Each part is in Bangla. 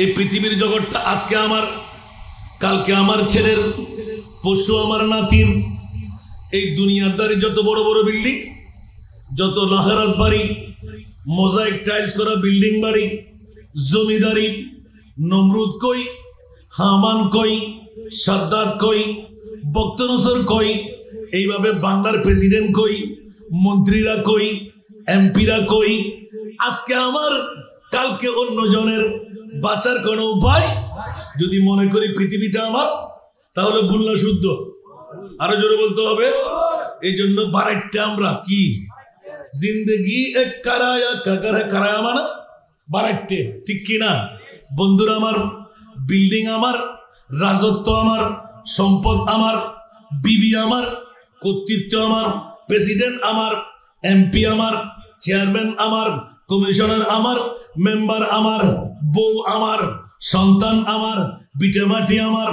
এই পৃথিবীর জগৎটা আজকে আমার, কালকে আমার ছেলের, পরশু আমার নাতির। এই দুনিয়াদারি যত বড় বড় বিল্ডিং, যত লাহারাত বাড়ি, মোজাইক টাইলস করা বিল্ডিং বাড়ি, জমিদারি, নমরুদ কই, হামান কই, সাদ্দাত কই, বক্তনসর কই, এইভাবে বাংলার প্রেসিডেন্ট কই, মন্ত্রীরা কই, এমপিরা কই। আজকে আমার, কালকে অন্য জনের। বাঁচার কোনো উপায়? যদি মনে করি পৃথিবীটা আমার, তাহলে বুল্লা শুদ্ধ। আরো জোরে বলতে হবে। এই জন্য বারাইটটা আমরা কি জিন্দগি এক কারায়া, কারায়া মানে বারাইটে, ঠিক কিনা? বন্ধুরা আমার, বিল্ডিং আমার, রাজত্ব আমার, সম্পদ আমার, বিবি আমার, কর্তৃত্ব আমার, প্রেসিডেন্ট আমার, এমপি আমার, চেয়ারম্যান আমার, কমিশনার আমার, মেম্বার আমার, বউ আমার, সন্তান আমার, বিটেমাটি আমার।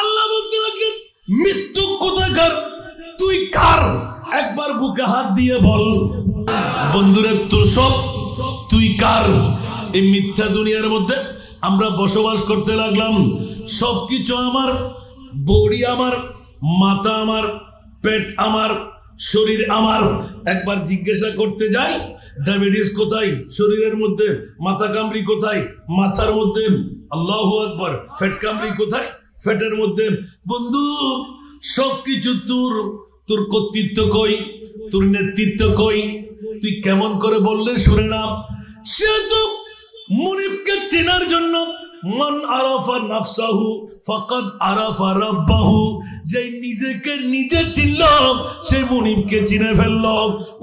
আল্লাহ বলতে লাগলেন, মৃত্যু কোথাকার, তুই কার? একবার বুকে হাত দিয়ে বল বন্ধুরা, তোর সব, তুই কার? এই মিথ্যা দুনিয়ার মধ্যে আমরা বসবাস করতে লাগলাম। সবকিছু আমার, বডি আমার, মাথা আমার, পেট আমার, শরীর আমার। একবার জিজ্ঞাসা করতে যাই, ডায়াবেটিস কোথায়? শরীরের মধ্যে। মাথা কামড়ি কোথায়? মাথার মধ্যে। আল্লাহু আকবার। ফ্যাট কামড়ি কোথায়? ফ্যাটের মধ্যে। বন্ধু, সবকিছু তোর। তোর কর্তৃত্ব কই? তোর নেতৃত্ব কই? তুই কেমন করে বললে শুনে না? সে তো মুনিবকে চেনার জন্য, মান আরাফা নাফসাহু ফাকাদ আরাফা রাব্বাহু, যে নিজেকে নিজে চিনল সে মুনিবকে চিনে ফেলল।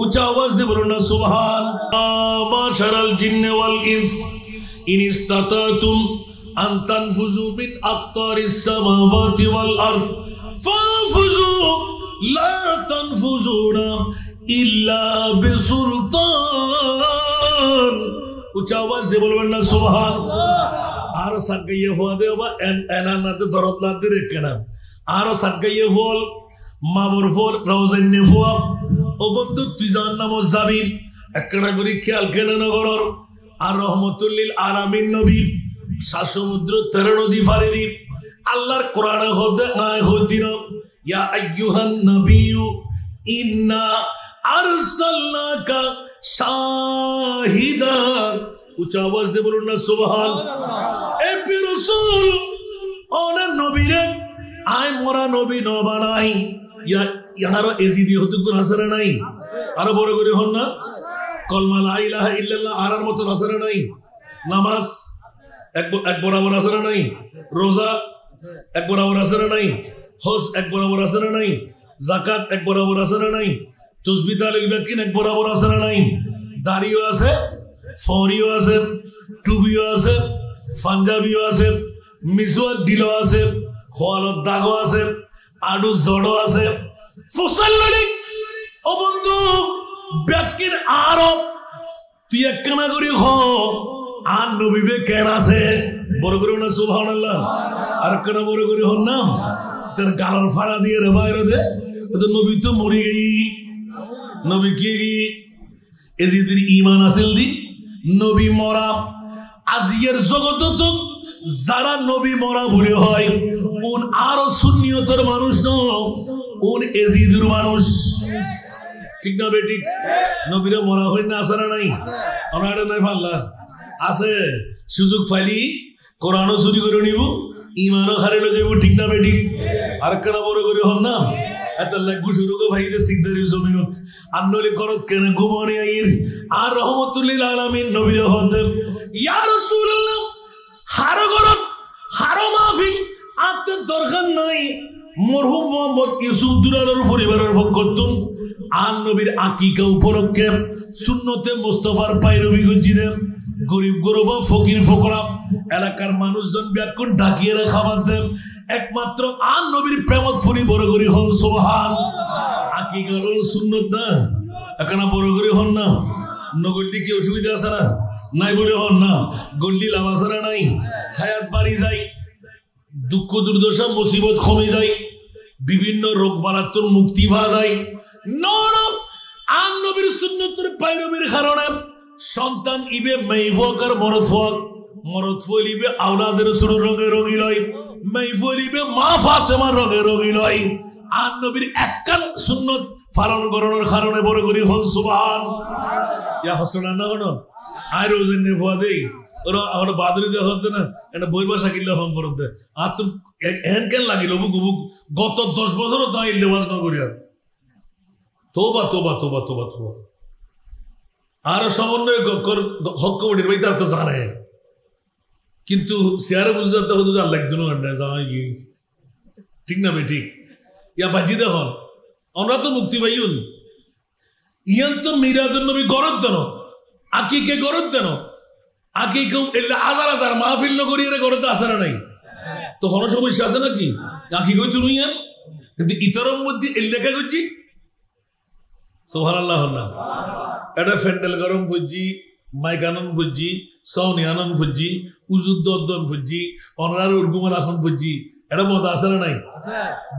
উচ্চ আওয়াজ দিয়ে বলুন না সুবহান। মাশারাল জিন্নে ওয়াল ইনস ইন ইসতাতাতুম আন তানফুযু মিন আকতারিস সামাওয়াতি ওয়াল আরদ ফানফুযু লা তানফুযুনা ইল্লা বিসুলতান। উচ্চ আওয়াজ দিয়ে বলবেন না সুবহান। আর সাগাইয়ে হওয়া দেওয়া এনানাতে দরদ লাতে রেখে না। আরো সাগাইয়ে ফল, মাবর ফল, রওজান্নে ফোয়া। ও বন্ধু, তুই যার নাম যাবি একটা করি খেয়াল কেনে নগর। আর রহমতুল্লিল আলামিন নবী, 7 সমুদ্র 13 নদী ফারিদি। আল্লাহর কোরআনে হদে আয় হদিন, ইয়া আইয়ুহান নবিয়্যু ইন্না আরসালনাকা শাহিদান। উচ্চ আওয়াজ দিয়ে বলুন না সুবহান। এ রাসূল, ওনা নবীরে আয় মোরা নবী ন বানাই। ইয়ারো এজিদি হতে কোন আসরে নাই? আরো বড় করে হন না। কলমা লা ইলাহা ইল্লাল্লাহ আরার মতো আসরে নাই। নামাজ এক বরাবর আসরে নাই। রোজা এক বরাবর আসরে নাই। হজ এক বরাবর আসরে নাই। যাকাত এক বরাবর আসরে নাই। তাসবিহ তাহলিল বাকিন এক বরাবর আসরে নাই। দাড়িও আছে, ফরিও আছে, টুবিও আছে, পাঞ্জাবিও আছে, মিসওয়াক ঢিলো আছে, খোয়ালত দাগও আছে, আডু জড়ো আছে। ফুসাল্লি ও বন্ধু, ব্যাকির আরো তুই একখানা করি হ আর নবীবে কেন আছে? বড় করে না সুবহানাল্লাহ। আর কেন বড় করে হন না? তার গালার ফাড়া দিয়ে রে বাইরে দে, তো নবী তো মরি গেই। নবী কি এজিদের ইমান আসিল দি নবী মরা। আজিয়ের জগত তো যারা নবী মরা বলে হয়, উন আরো সুন্নিয়তের মানুষ ন, উন এজিদের মানুষ। ঠিক না বেঠিক? নবীরা মরা হয় না, আসে না নাই? আমরা নাই ফাল্লা আছে। সুযোগ পাইলি কোরআনও চুরি করে নিব, ইমানও হারিয়ে যাবো। ঠিক না বেঠিক? আর কেন বড় করে হন না? এত লাগু শুরু করে ভাইদের সিকদারি জমিনত আন্নলি করত কেন ঘুমানি আইর। আর রহমতুল্লিল আলামিন নবীর হদেন, ইয়া রাসূলুল্লাহ, হারো করত হারো মাহফিল আতে দরকার নাই। মরহুম মোহাম্মদ ইউসুফ দুলালের পরিবারের ভক্ততুন আর নবীর আকিকা উপলক্ষে সুন্নতে মুস্তাফার পায়রবি গুঞ্জিদেন। গরিব গরবা, ফকির ফকরা, এলাকার মানুষজন ব্যাকুল ডাকিয়ে খাবার দেন। একমাত্র আর নবীর প্রেমত ফুরি বড় করি হন সুবহান। আকিকা হল সুন্নত না, এখানে বড় করি হন না। নগল্লি কি অসুবিধা আছে না? নাই বলে হন না। গল্লি লাভ আছে না? নাই। হায়াত বাড়ি যায়, দুঃখ দুর্দশা মুসিবত কমে যায়, বিভিন্ন রোগ বালাত্তর মুক্তি পাওয়া যায়। আর নবীর সুন্নতের পায়রবির কারণে সন্তান ইবে মেয়ে হোক আর মরদ হোক, মরদ ফলিবে আওলাদের সুর রঙে রঙিলই মাই ফলিবে মা ফাতেমার রঙে রঙিলই আর নবীর একখান সুন্নত পালন করানোর কারণে বড় করি হন সুবহান ইয়া হাসনা না হনো আর ওজন নে ফুয়া দেই ওরা আর বাদরি দেওয়া হতো না একটা বই ভাষা কিনলে হন পরত আর তো এন কেন লাগিল বুক গত 10 বছরও তাই লেবাস না করিয়া তোবা তোবা তোবা তোবা তোবা আর সমন্বয় হক কমিটির ভাই তার তো জানে কিন্তু শেয়ারে বুঝতে হতো যে আল্লাহ একদিনও ঠিক না ভাই ঠিক ইয়া বাজি দেখুন আমরা তো মুক্তি পাইন ইয়ান তো মিরাদুন নবী গরত দেন আকিকে গরত দেন আকিকে হাজার হাজার মাহফিল নগরী এর গরত আসে না নাই তো কোনো সমস্যা আছে নাকি আকি কই তুমি ইয়ান কিন্তু ইতরের মধ্যে এলাকা করছি সুবহানাল্লাহ না এটা ফ্যান্ডেল গরম বুঝছি মাইক আনন্দ বুঝছি সৌনি আনন্দ বুঝছি উজুদ্দ অদ্দন বুঝছি অনার উর্গুমার আসন বুঝছি এটা মজা আছে না নাই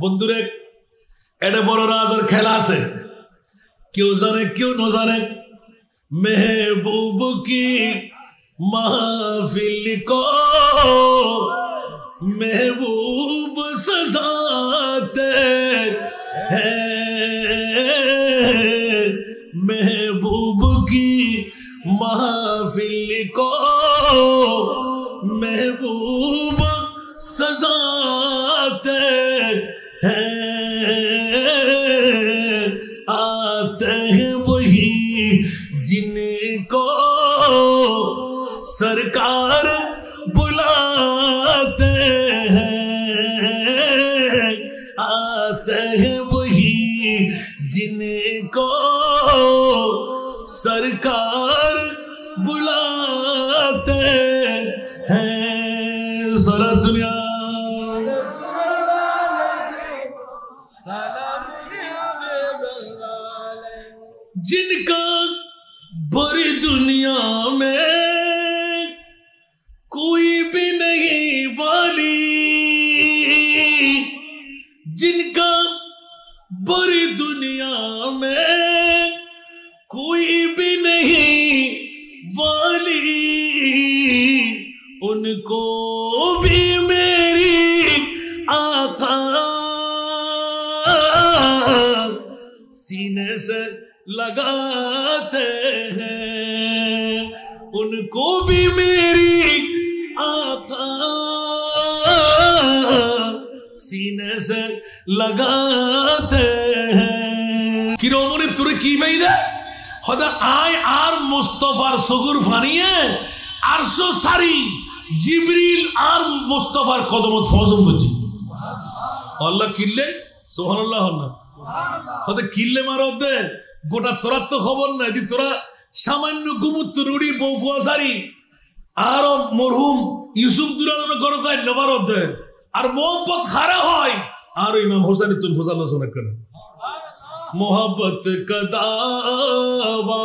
বন্ধুরে এটা বড় রাজার খেলা আছে কেউ জানে কেউ ন জানে মেহবুব কি মাহফিল কো মেহবুব সজাতে हैं महबूब की महफिल को महबूब सजाते हैं आते हैं वही जिनको सरकार बुलाते हैं आते हैं वही जिनको सरकार बुलाते हैं सारा दुनिया जिनका बुरी दुनिया में कोई भी नहीं वाली जिनका बुरी दुनिया में कोई भी नहीं वाली उनको भी मेरी आका सीने से लगाते हैं उनको भी मेरी आका सीने से लगाते हैं किरोमनि तुरे की वैदा खुदा आय आर मुस्तफार सगुर फानिए आरशो सारी जिब्रील आर मुस्तफार कदमत फौजम बुझी अल्लाह किल्ले सुबहानाल्लाह अल्लाह खुदा किल्ले मारो दे गोटा तोरा तो खबर ना यदि तोरा सामान्य गुमुत रुड़ी बहुफुआ सारी आरो मरहुम यूसुफ दुरानो करता है नवारो दे আর मोहब्बत खारा হয় আর ইমাম হোসেন তুল ফজল শোনা কেন मोहब्बत का दावा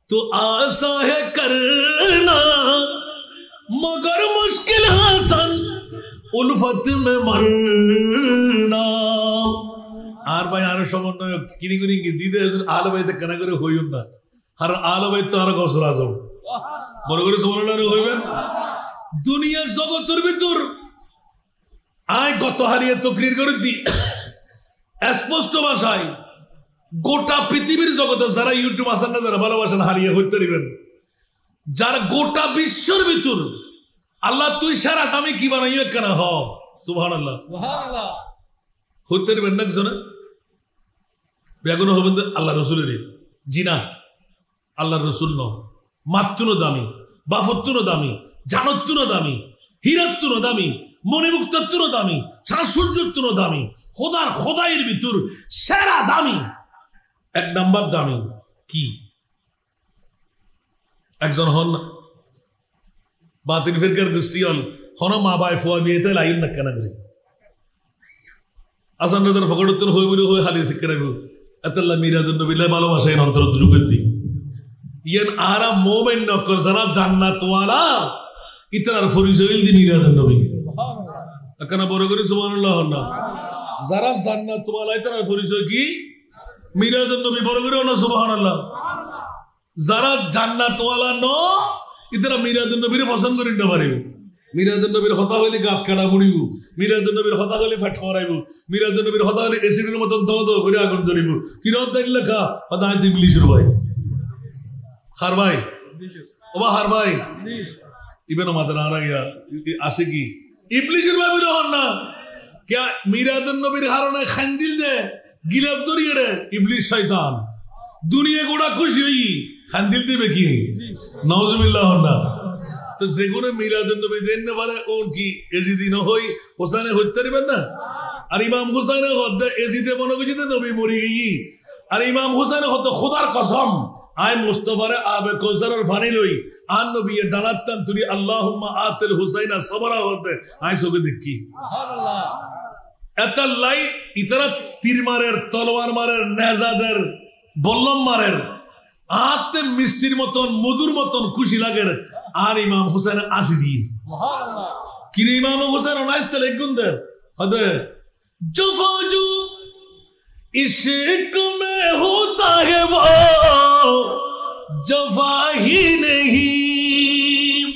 तो आसा है करना मगर मुश्किल हसन उल्फत में मरना আর ভাই আর সমন্বয় কিনি কিনি দিদে আলো ভাইতে কেনা করে হইউন না আর আলো ভাই তো আর গসর আজম বড় করে সুবহানাল্লাহ হইবেন দুনিয়া জগতের ভিতর আয় কত হারিয়ে তকরির করে দি স্পষ্ট ভাষায় গোটা পৃথিবীর জগতে যারা ইউটিউব আসেন না যারা ভালোবাসেন হারিয়ে হইতে দিবেন যারা গোটা বিশ্বের ভিতর আল্লাহ তুই সারা দামি কি বানাইও কেন হ সুবহানাল্লাহ সুবহানাল্লাহ হইতে দিবেন না কিছু না বেগুন হবেন আল্লাহ রসুলের জিনা আল্লাহ রসুল ন মাত্র দামি বাফত্তুর দামি জানত্তুর দামি হীরাত্তুর দামি মণিমুক্তাত্তুর দামি শাসুর্যত্তুর দামি খোদার খোদাইয়ের ভিতর সেরা দামি এক নাম্বার দামি কি একজন হন বাতিল ফিরকার গোষ্ঠী হল হন মা বাই ফুয়া বিয়েতে লাইন না কেনা করে আসান রাজার ফকড়ত্তর হই বলে হই হালি শিক্ষা রাখবো এতাল্লাহ মিরাদুন নবিল্লাহ ভালোবাসায় অন্তর যুগের দিক ইয়ান আরা মোমেন নকর যারা জান্নাতওয়ালা ইতরার ফরিজইল দি মিরাদুন নবী কেন বড় করে সুবহানাল্লাহ না যারা জান্নাতওয়ালা ইতরার পরিচয় কি মিরাদুন নবী বড় করে না সুবহানাল্লাহ যারা জান্নাতওয়ালা ন ইতারা মিলাদুন নবীর পছন্দ করি না পারিব মিলাদুন নবীর কথা হইলে গাত কাটা ফুড়িব মিলাদুন নবীর কথা হইলে ফ্যাট খাওয়াইব মিলাদুন নবীর কথা হইলে এসিডের মতন দাও দাও করে আগুন জ্বলিব কিরত দেখলে খা কথা হয় ইবলিসের ভাই হার ভাই ওবা হার ভাই ইবেন মাথা না রাইয়া আসে কি ইবলিসের ভাই বলে হন না क्या মিলাদুন নবীর কারণে খান্দিল দে গিলাফ দরিয়ে রে ইবলিস শয়তান দুনিয়া গোড়া খুশি হই খান্দিল দিবে কি নাউজুবিল্লাহ না তো যেগুলো মিলাদুন নবী দেন না পারে ওন কি এজিদি ন হই হোসেনে হইতে পারবেন না আর ইমাম হুসাইনের হদ্দে এজিদে মনে করি যে নবী মরি গই আর ইমাম হুসাইনের হদ্দে খোদার কসম আই মুস্তাফারে আবে কৌসারের ফানি লই আর নবী ডালাতাম তুই আল্লাহুম্মা আতিল হুসাইনা সবরা হতে আই সবে দেখি সুবহানাল্লাহ এত লাই ইতরা তীর মারের তলোয়ার মারের নেজাদের বল্লম মারের আতে মিষ্টির মতন মধুর মতন খুশি লাগের আর ইমাম হুসেন আসি দি সুবহানাল্লাহ কি ইমাম হুসেন নাচতে লেগুনদের হদে জফাজু इश्क में होता है वो जफा ही नहीं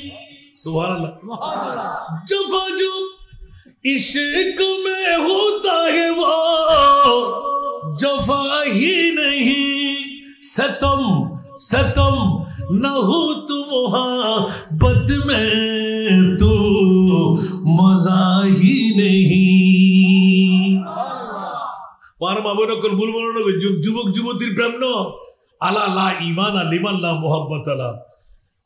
सुभान अल्लाह जफाजु इश्क में होता है वो जफा ही नहीं सतम सतम न हो तू मोहब्बत में तू मजा ही नहीं वार माबोनो कल बुल बोलो ना जुबक जुबतीर प्रेम नो आला ला ईमान लिमान ला मोहब्बत आला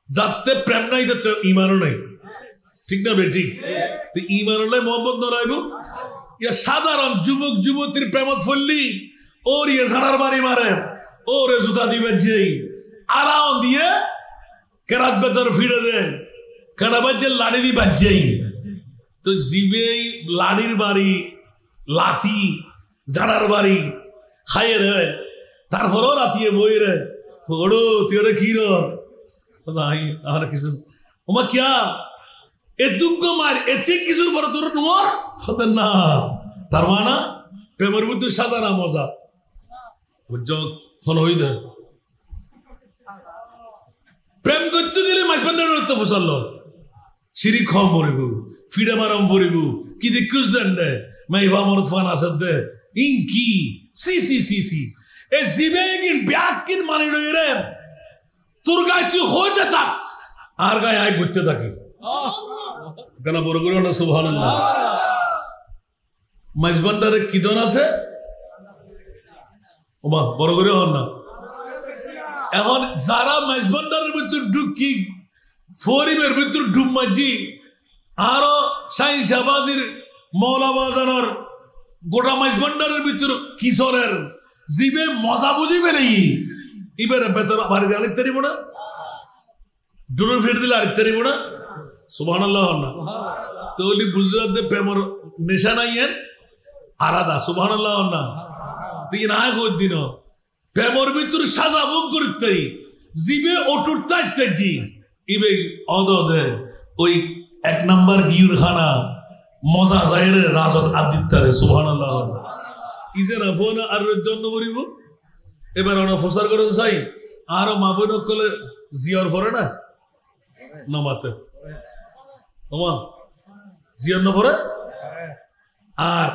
जाते प्रेम नहीं तो ईमानो नहीं ठीक ना बेटी तो ईमानो नहीं मोहब्बत न राइबो ये साधारण जुबक जुबतीर प्रेमत फल्ली और ये ज़ानार बारी मारे और ये जुता दी बच्चे आराम दिए करात बेतर फिर दे कड़ा बच्चे लाड़ी दी बच्चे तो जीवे लाड़ीर बारी लाती জানার বাড়ি খাইয়ে রে তারপরও রাতিয়ে বই রে ওড়ো তুই ওরে কি নাই আর কিছু ওমা কিয়া এ দুগ্গ মার এতে কিছুর পর তোর নোর হতেন না তার মানা প্রেমের মধ্যে সাদা না মজা বুঝছো ফল হই দে প্রেম করতে গেলে মাঝবান্ডার তো ফসল সিঁড়ি খম পড়িব ফিডে মারম পড়িব কি দেখুস দেন রে মাই ভামরত ফান আসদ দে ইনকি সি সি সি সি এ জিবেগিন ব্যাকিন মানি রইরে তোর গায় তুই হইতে থাক আর গায় আই ঘুরতে থাকি কেন বড় করে না সুবহানাল্লাহ মাইজবান্ডারে কি দন আছে ওমা বড় করে হন না এখন যারা মাইজবান্ডারের ভিতর ঢুকি ফরিবের ভিতর ডুবমাজি আরো সাই শাহবাজির মৌলা বাজানোর গোটা মাইজবান্ডারের ভিতর কিশোরের জিবে মজা বুঝি ফেলে এবারে বেতন বাড়ি দিয়ে আরেকতে দিব না ডুডুর ফিট দিলে আরেকতে দিব না সুবহানাল্লাহ না তাহলে বুঝতে প্রেমর নেশা নাই এর আলাদা সুবহানাল্লাহ না তুই না কই দিন প্রেমর ভিতর সাজা ভোগ করতে জিবে অটুট থাকতে জি ইবে অদদে ওই এক নাম্বার গিউর খানা মজা জাহের রাজত আদিত্যারে সুবহানাল্লাহ ইজেরা ফোন আর জন্য বলিব এবার ওনা ফসার করে চাই আর মাবন কলে জিয়ার পরে না নামাতে ওমা জিয়ার না পরে আর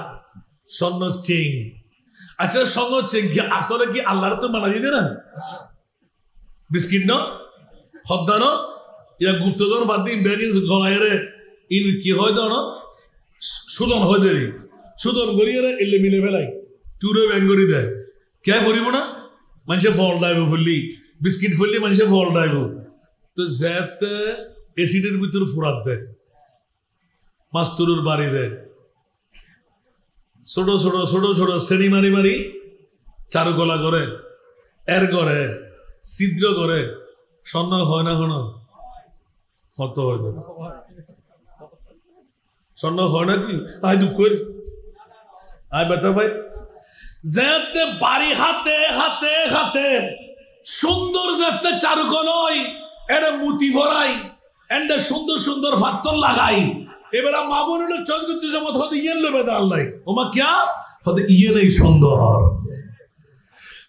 সন্ন চেং আচ্ছা সঙ্গ চেং কি আসলে কি আল্লাহর তো মানা দিতে না বিস্কিট ন খদ্দা ন ইয়া গুপ্তধন বাদ দিন ব্যাগিং গলায় রে ইন কি হয় দাও না সুদন হয় দেরি সুদন গড়িয়ে রে এলে মিলে ফেলাই টুরে ব্যাঙ্গরি দেয় কে করিব না মানুষে ফল দাইব ফুললি বিস্কিট ফুললি মানুষে ফল দাইব তো যেতে এসিডের ভিতর ফুরাত দেয় মাস্তুরুর বাড়ি দেয় ছোট ছোট ছোট ছোট শ্রেণী মারি মারি চারুকলা করে এর করে ছিদ্র করে স্বর্ণ হয় না কোনো হত হয় স্বর্ণ হয় না কি আয় দুঃখ আয় বেতা ভাই যেতে বাড়ি হাতে হাতে হাতে সুন্দর যেতে চারুকলয় এটা মুতি ভরাই এন্ড সুন্দর সুন্দর ফাত্তর লাগাই এবার মা বোন চোখ করতেছে মত হতে ইয়ে নেবে আল্লাহ ওমা ক্যা হতে ইয়ে নেই সুন্দর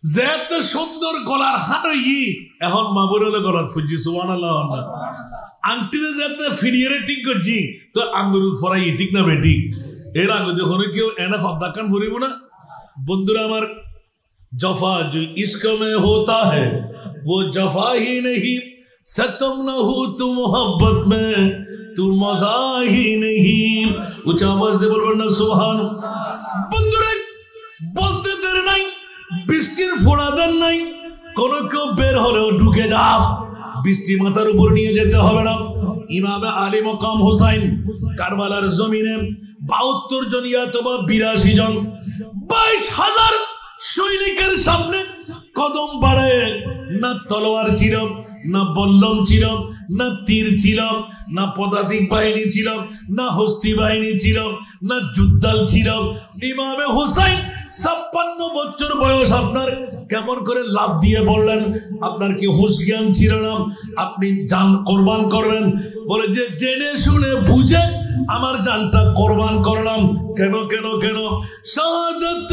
যেতে সুন্দর গলার হারই এখন মাবুরলে গলার ফুজি সুবহানাল্লাহ আংটিরে যেতে ফিরিয়ে ঠিক করছি তো আঙ্গুরুদ ফরাই ঠিক না বেটি এর আগে যখন কেউ এনে হদ্দাকান ফুরিব না বন্ধুরা আমার जफा जो इश्क में होता है वो जफा ही नहीं सतम न हो तू मोहब्बत में तू मजा ही नहीं ऊंचा आवाज दे बोलबेन ना सुभान বন্ধুরা বলতে দেরি নাই বৃষ্টির ফোঁটা দেন নাই কোন কেউ বের হলেও ঢুকে যাও বৃষ্টি মাথার উপর নিয়ে যেতে হবে না ইমামে আলী মকাম হুসাইন কারবালার জমিনে 72 জন অথবা 82 জন 22,000 সৈনিকের সামনে কদম বাড়ে না তলোয়ার ছিল না বল্লম ছিল না তীর ছিল না পদাতিক বাহিনী ছিল না হস্তি বাহিনী ছিল না যুদ্ধাল ছিল ইমামে হুসাইন 56 বছর বয়স আপনার কেমন করে লাভ দিয়ে বললেন আপনার কি হুঁশ জ্ঞান ছিল না আপনি জান কোরবান করবেন বলে যে জেনে শুনে বুঝে আমার জানটা কোরবান করলাম কেন কেন কেন শাহাদাত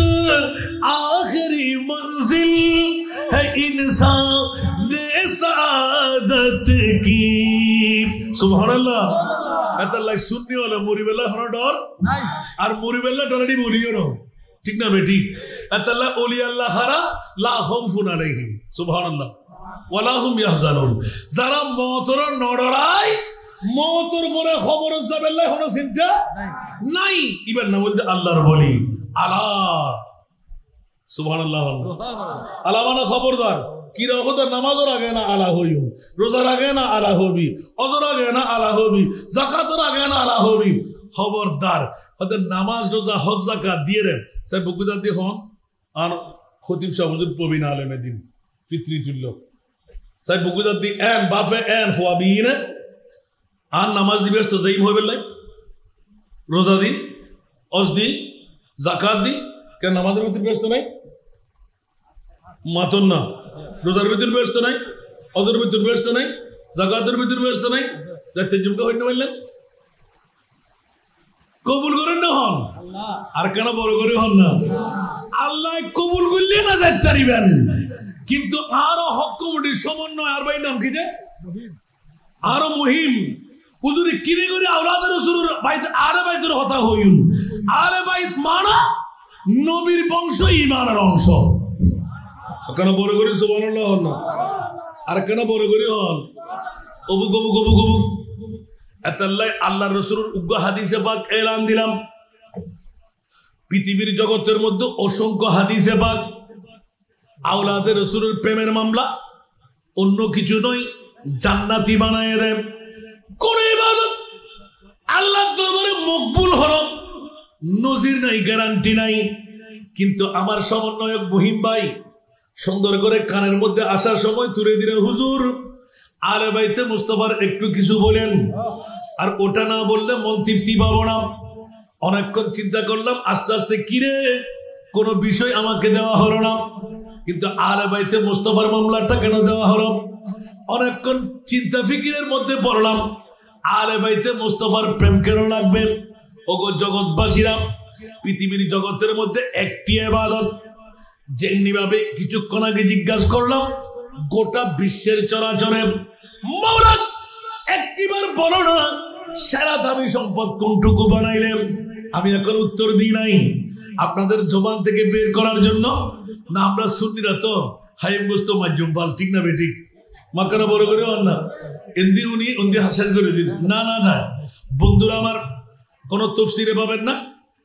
আখরি মঞ্জিল है इंसान ने सादत की सुबहानाल्लाह अल्लाह सुन्नी वाला मुरीबेला हना डर नहीं और मुरीबेला डरडी बोलियो ना ठीक ना बेटी अल्लाह ओली अल्लाह खरा ला खौफुन अलैहिम सुबहानाल्लाह वला हुम यहजानुन जरा मौतर नडराय মওতর পরে খবর যাবেল্লাহ কোনো চিন্তা নাই ইবার না বলতে আল্লাহর বলি আলা সুবহানাল্লাহ আলা মানে খবরদার কি রাখো নামাজের আগে না আলা হইও রোজার আগে না আলা হবি অজর আগে না আলা হবি যাকাতের আগে না আলা হবি খবরদার ওদের নামাজ রোজা হজ যাকাত দিয়ে রে সে বকুদার দি হন আর খতিব সাহেব হুজুর প্রবীণ আলেমে দিন ফিতরি তুল্য সে বকুদার দি এন বাফে এন খুয়াবিনে আর নামাজ দি ব্যস্ত যাই হইবে লাই রোজা দি হজ দি যাকাত দি কেন নামাজের ভিতর ব্যস্ত নাই মাতন না রোজার ভিতর ব্যস্ত নাই হজের ভিতর ব্যস্ত নাই যাকাতের ভিতর ব্যস্ত নাই যাতে জুমকা হইতে পারলেন কবুল করেন না হন আর কেন বড় করে হন না আল্লাহ কবুল করলে না যাইতে পারিবেন কিন্তু আরো হক কমিটির সমন্বয় আর ভাই নাম কি যে আরো মুহিম হুজুরে কিনে করে আওলাদের রাসূলের বাইত আরে বাইতের কথা হইউন আরে বাইত মানা নবীর বংশ ঈমানের অংশ কেন বড় করে সুবহানাল্লাহ না আর কেন বড় করে হন অবু গবু গবু গবু আতাল্লাহ আল্লাহর রাসূলের উগ্র হাদিসে পাক এলান দিলাম পৃথিবীর জগতের মধ্যে অসংখ্য হাদিসে পাক আওলাদের রাসূলের প্রেমের মামলা অন্য কিছু নয় জান্নাতি বানায় দেন কোন ইবাদত আল্লাহর দরবারে মকবুল হলো নজির নাই গ্যারান্টি নাই কিন্তু আমার সমন্বয়ক মহিম ভাই সুন্দর করে কানের মধ্যে আসার সময় তুলে দিলেন হুজুর আলে বাইতে মুস্তাফার একটু কিছু বলেন আর ওটা না বললে মন তৃপ্তি পাবো না অনেকক্ষণ চিন্তা করলাম আস্তে আস্তে কিরে কোনো বিষয় আমাকে দেওয়া হলো না কিন্তু আলে বাইতে মুস্তাফার মামলাটা কেন দেওয়া হলো অনেকক্ষণ চিন্তা ফিকিরের মধ্যে পড়লাম আলে বাইতে মুস্তাফার প্রেম কেন লাগবে ওগো জগৎবাসীরা পৃথিবীর জগতের মধ্যে একটি ইবাদত যেমনি ভাবে কিছুক্ষণ আগে জিজ্ঞাসা করলাম গোটা বিশ্বের চরাচরে মাওলা একটিবার বলো না সারা দামি সম্পদ কোনটুকু বানাইলেন আমি এখন উত্তর দিই নাই আপনাদের জবান থেকে বের করার জন্য না আমরা সুন্নিরা তো হাইম গোস্ত মাধ্যম ফাল ঠিক না বেটি মাকানা বড় করে হন না এন্দি উনি উন্দি হাসান করে দিন না না না বন্ধুরা আমার কোন তফসিরে পাবেন না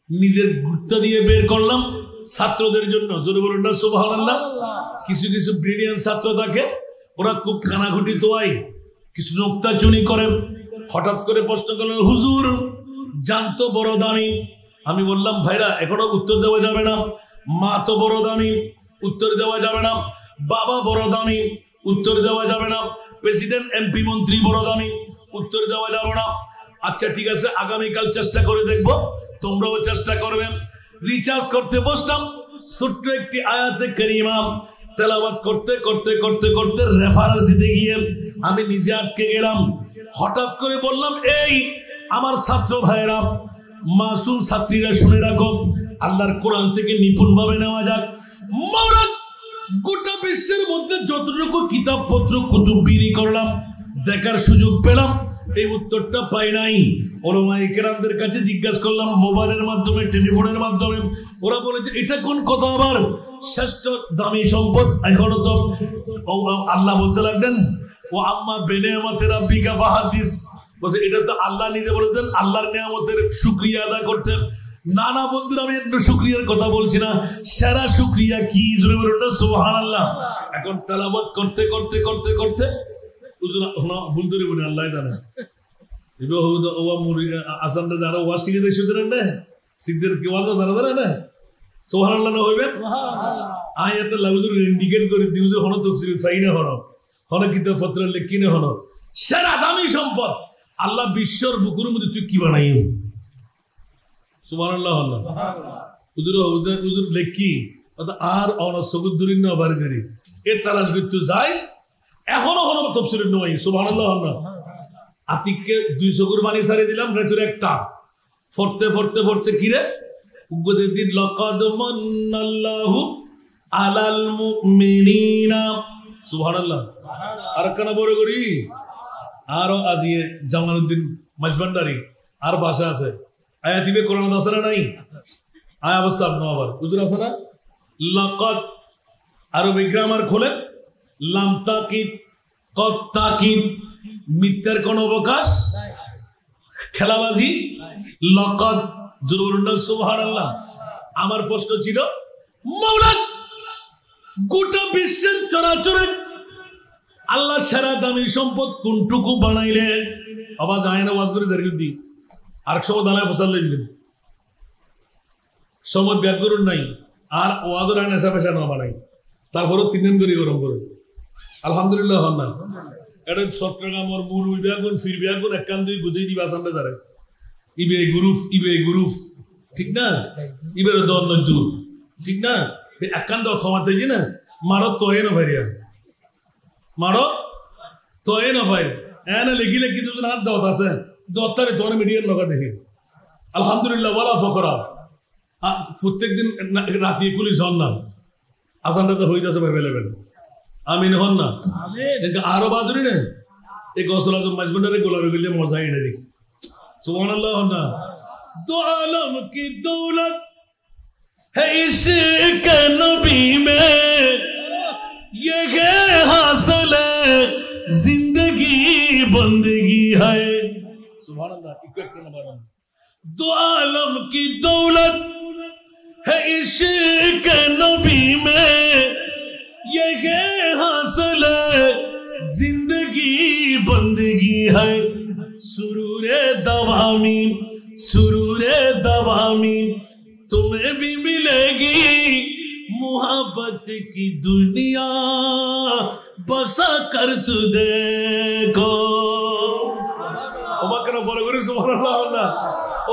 নিজের গুপ্তা দিয়ে বের করলাম ছাত্রদের জন্য জোরে বলুন না সুবহানাল্লাহ কিছু কিছু ব্রিলিয়ান্ট ছাত্র থাকে ওরা খুব কানাঘুটি তোয়াই কিছু নোক্তা চুনি করে হঠাৎ করে প্রশ্ন করলেন হুজুর জানতো বড় দানি আমি বললাম ভাইরা এখনো উত্তর দেওয়া যাবে না মা তো বড় দানি উত্তর দেওয়া যাবে না বাবা বড় দানি উত্তর দেওয়া যাবে না প্রেসিডেন্ট এমপি মন্ত্রী বড় দানি উত্তর দেওয়া যাবে না আচ্ছা ঠিক আছে আগামীকাল চেষ্টা করে দেখবো তোমরাও চেষ্টা করবে রিচার্জ করতে বসলাম ছোট্ট একটি আয়াতে কারিমা তেলাওয়াত করতে করতে করতে করতে রেফারেন্স দিতে গিয়ে আমি নিজে আটকে গেলাম হঠাৎ করে বললাম এই আমার ছাত্র ভাইরা মাসুম ছাত্রীরা শুনে রাখো আল্লাহর কোরআন থেকে নিপুণ ভাবে নেওয়া যাক মাওলা গোটা বিশ্বের মধ্যে যতটুকু কিতাবপত্র কুতুব বিলি করলাম, দেখার সুযোগ পেলাম, এই উত্তরটা পাই নাই। ওলামায়ে কেরামদের কাছে জিজ্ঞাসা করলাম মোবাইলের মাধ্যমে, টেলিফোনের মাধ্যমে, ওরা বলে যে এটা কোন কথা আবার, শ্রেষ্ঠ দামি সম্পদ। এখনো তো আল্লাহ বলতে লাগলেন ও আম্মা বেনেমাতে রাব্বিকা ফাহাদিস, বলছে এটা তো আল্লাহ নিজে বলেছেন আল্লাহর নিয়ামতের শুকরিয়া আদা করতেন। না না বন্ধুরা, আমি একটু শুকরিয়ার কথা বলছি না, সেরা শুকরিয়া কি জোরে বলুন না সুবহানাল্লাহ। এখন তেলাওয়াত করতে করতে করতে করতে হুজুর ভুল ধরে বলি আল্লাহ জানে আসানটা যারা ওয়াজ শিখে দেয় সুতরাং না সিদ্ধের কি ওয়াজ যারা জানে না সুবহানাল্লাহ না হইবেন আয়াতে লাউজুর ইন্ডিকেট করে দিউজুর হন তাফসীর ফাইনা হন কিতাবপত্র লেখিনে হন সেরা দামি সম্পদ আল্লাহ বিশ্বর বুকুর মধ্যে তুই কি বানাইও সুবহানাল্লাহ হুজুর হুজুর লেখি আর অনসগুদ্দুরিন না বারগারি এ তালাশ করতে যায় এখনো কোনো তাফসীর নয় সুবহানাল্লাহ আতিককে 200 কুরবানি সারি দিলাম রেতুর একটা ফরতে ফরতে ফরতে কিরে উগদে দিন লাকাদ মান্নাল্লাহু আলাল মুমিনিনা সুবহানাল্লাহ আর কেন বড় করি আরো আজিয়ে জামালউদ্দিন মাঝভান্ডারি আর ভাষা আছে আয়া দিবে কোরআন আছে না নাই আয়া অবস্থা আপনি আবার হুজুর আছে না লাকাদ আরবি গ্রামার খোলে লাম তাকিদ কদ তাকিদ মিথ্যার কোন অবকাশ খেলাবাজি লাকাদ জরুরুন সুবহানাল্লাহ। আমার প্রশ্ন ছিল মাওলা গোটা বিশ্বের চরাচরে আল্লাহ সেরা দামি সম্পদ কোনটুকু বানাইলেন আওয়াজ আয় না ওয়াজ করে দাঁড়িয়ে দি আর সময় দাঁড়ায় ফসল লিখলেন সময় ব্যাগ করুন নাই আর ওয়াজের আয় নেশা পেশা না বানাই তারপরও 3 দিন করে গরম করে আলহামদুলিল্লাহ হন না এটা চট্টগ্রামের মূল উই ব্যাগুন ফির ব্যাগুন এক কান দুই গুজেই দিবা সামনে দাঁড়ায় ইবে গ্রুপ ঠিক না ইবের দল নদু ঠিক না এক কান দাও ক্ষমাতে যে না মারো তোয়ে না ভাইয়া মারো তোয়ে না ভাই এনে লিখিলে কি দুজন হাত দাওত আছে দত্তারে তোমার মিডিয়ার লগা দেখে আলহামদুলিল্লাহ ওয়ালা ফকরা প্রত্যেক দিন রাতে পুলিশ হন না আসানটা তো হইতাছে অ্যাভেলেবেল আমিন হন না আরো বাদুরি না এই গসল আজম মাজবন্ডারে গোলাপি গেলে মজাই না দেখি সুবহানাল্লাহ হন না दो आलम की दौलत है इश्क नबी में ये है हासिल जिंदगी बंदगी है सुभानअल्लाह दो आलम की दौलत है इश्क नबी में ये है हासिल जिंदगी बंदगी है सुरूरे दवामी तुम्हें भी मिलेगी मोहब्बत की दुनिया बसा कर तू देखो বড় করে সুবহানাল্লাহ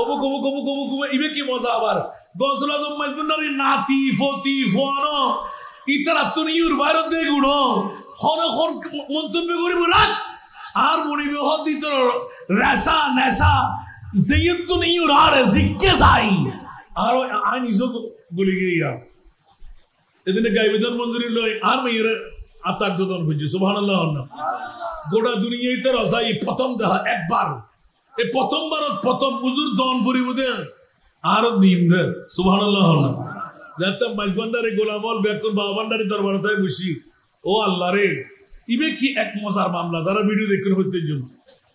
অবুক অবুক অবুক অবুক ইবে কি মজা আবার গসল আজম মাজবুন্নারি নাতি ফতি ফোয়ানো ইতারা তুনিউর ভারত দে গুণো হন হন মন্তব্য করিব রাত আর মনিবে হদিত রেসা নেশা যেয়ত তো নেই আর জিজ্ঞে যাই আর আইন ইজক বলি গিয়া এদিনে গায়বিদান মঞ্জুরি লই আর মেয়ের আতাক দদন বুঝি সুবহানাল্লাহ গোটা দুনিয়ায় তো রসাই প্রথম দেখা একবার এই প্রথম হুজুর দন ফুরিব দে আর নিম দে সুবহানাল্লাহ যাতে মাইজবান্ডারে গোলামল বেকুন বাবান্ডারে দরবারে বসি ও আল্লাহ রে ইবে কি এক মজার মামলা যারা ভিডিও দেখুন হইতে জন্য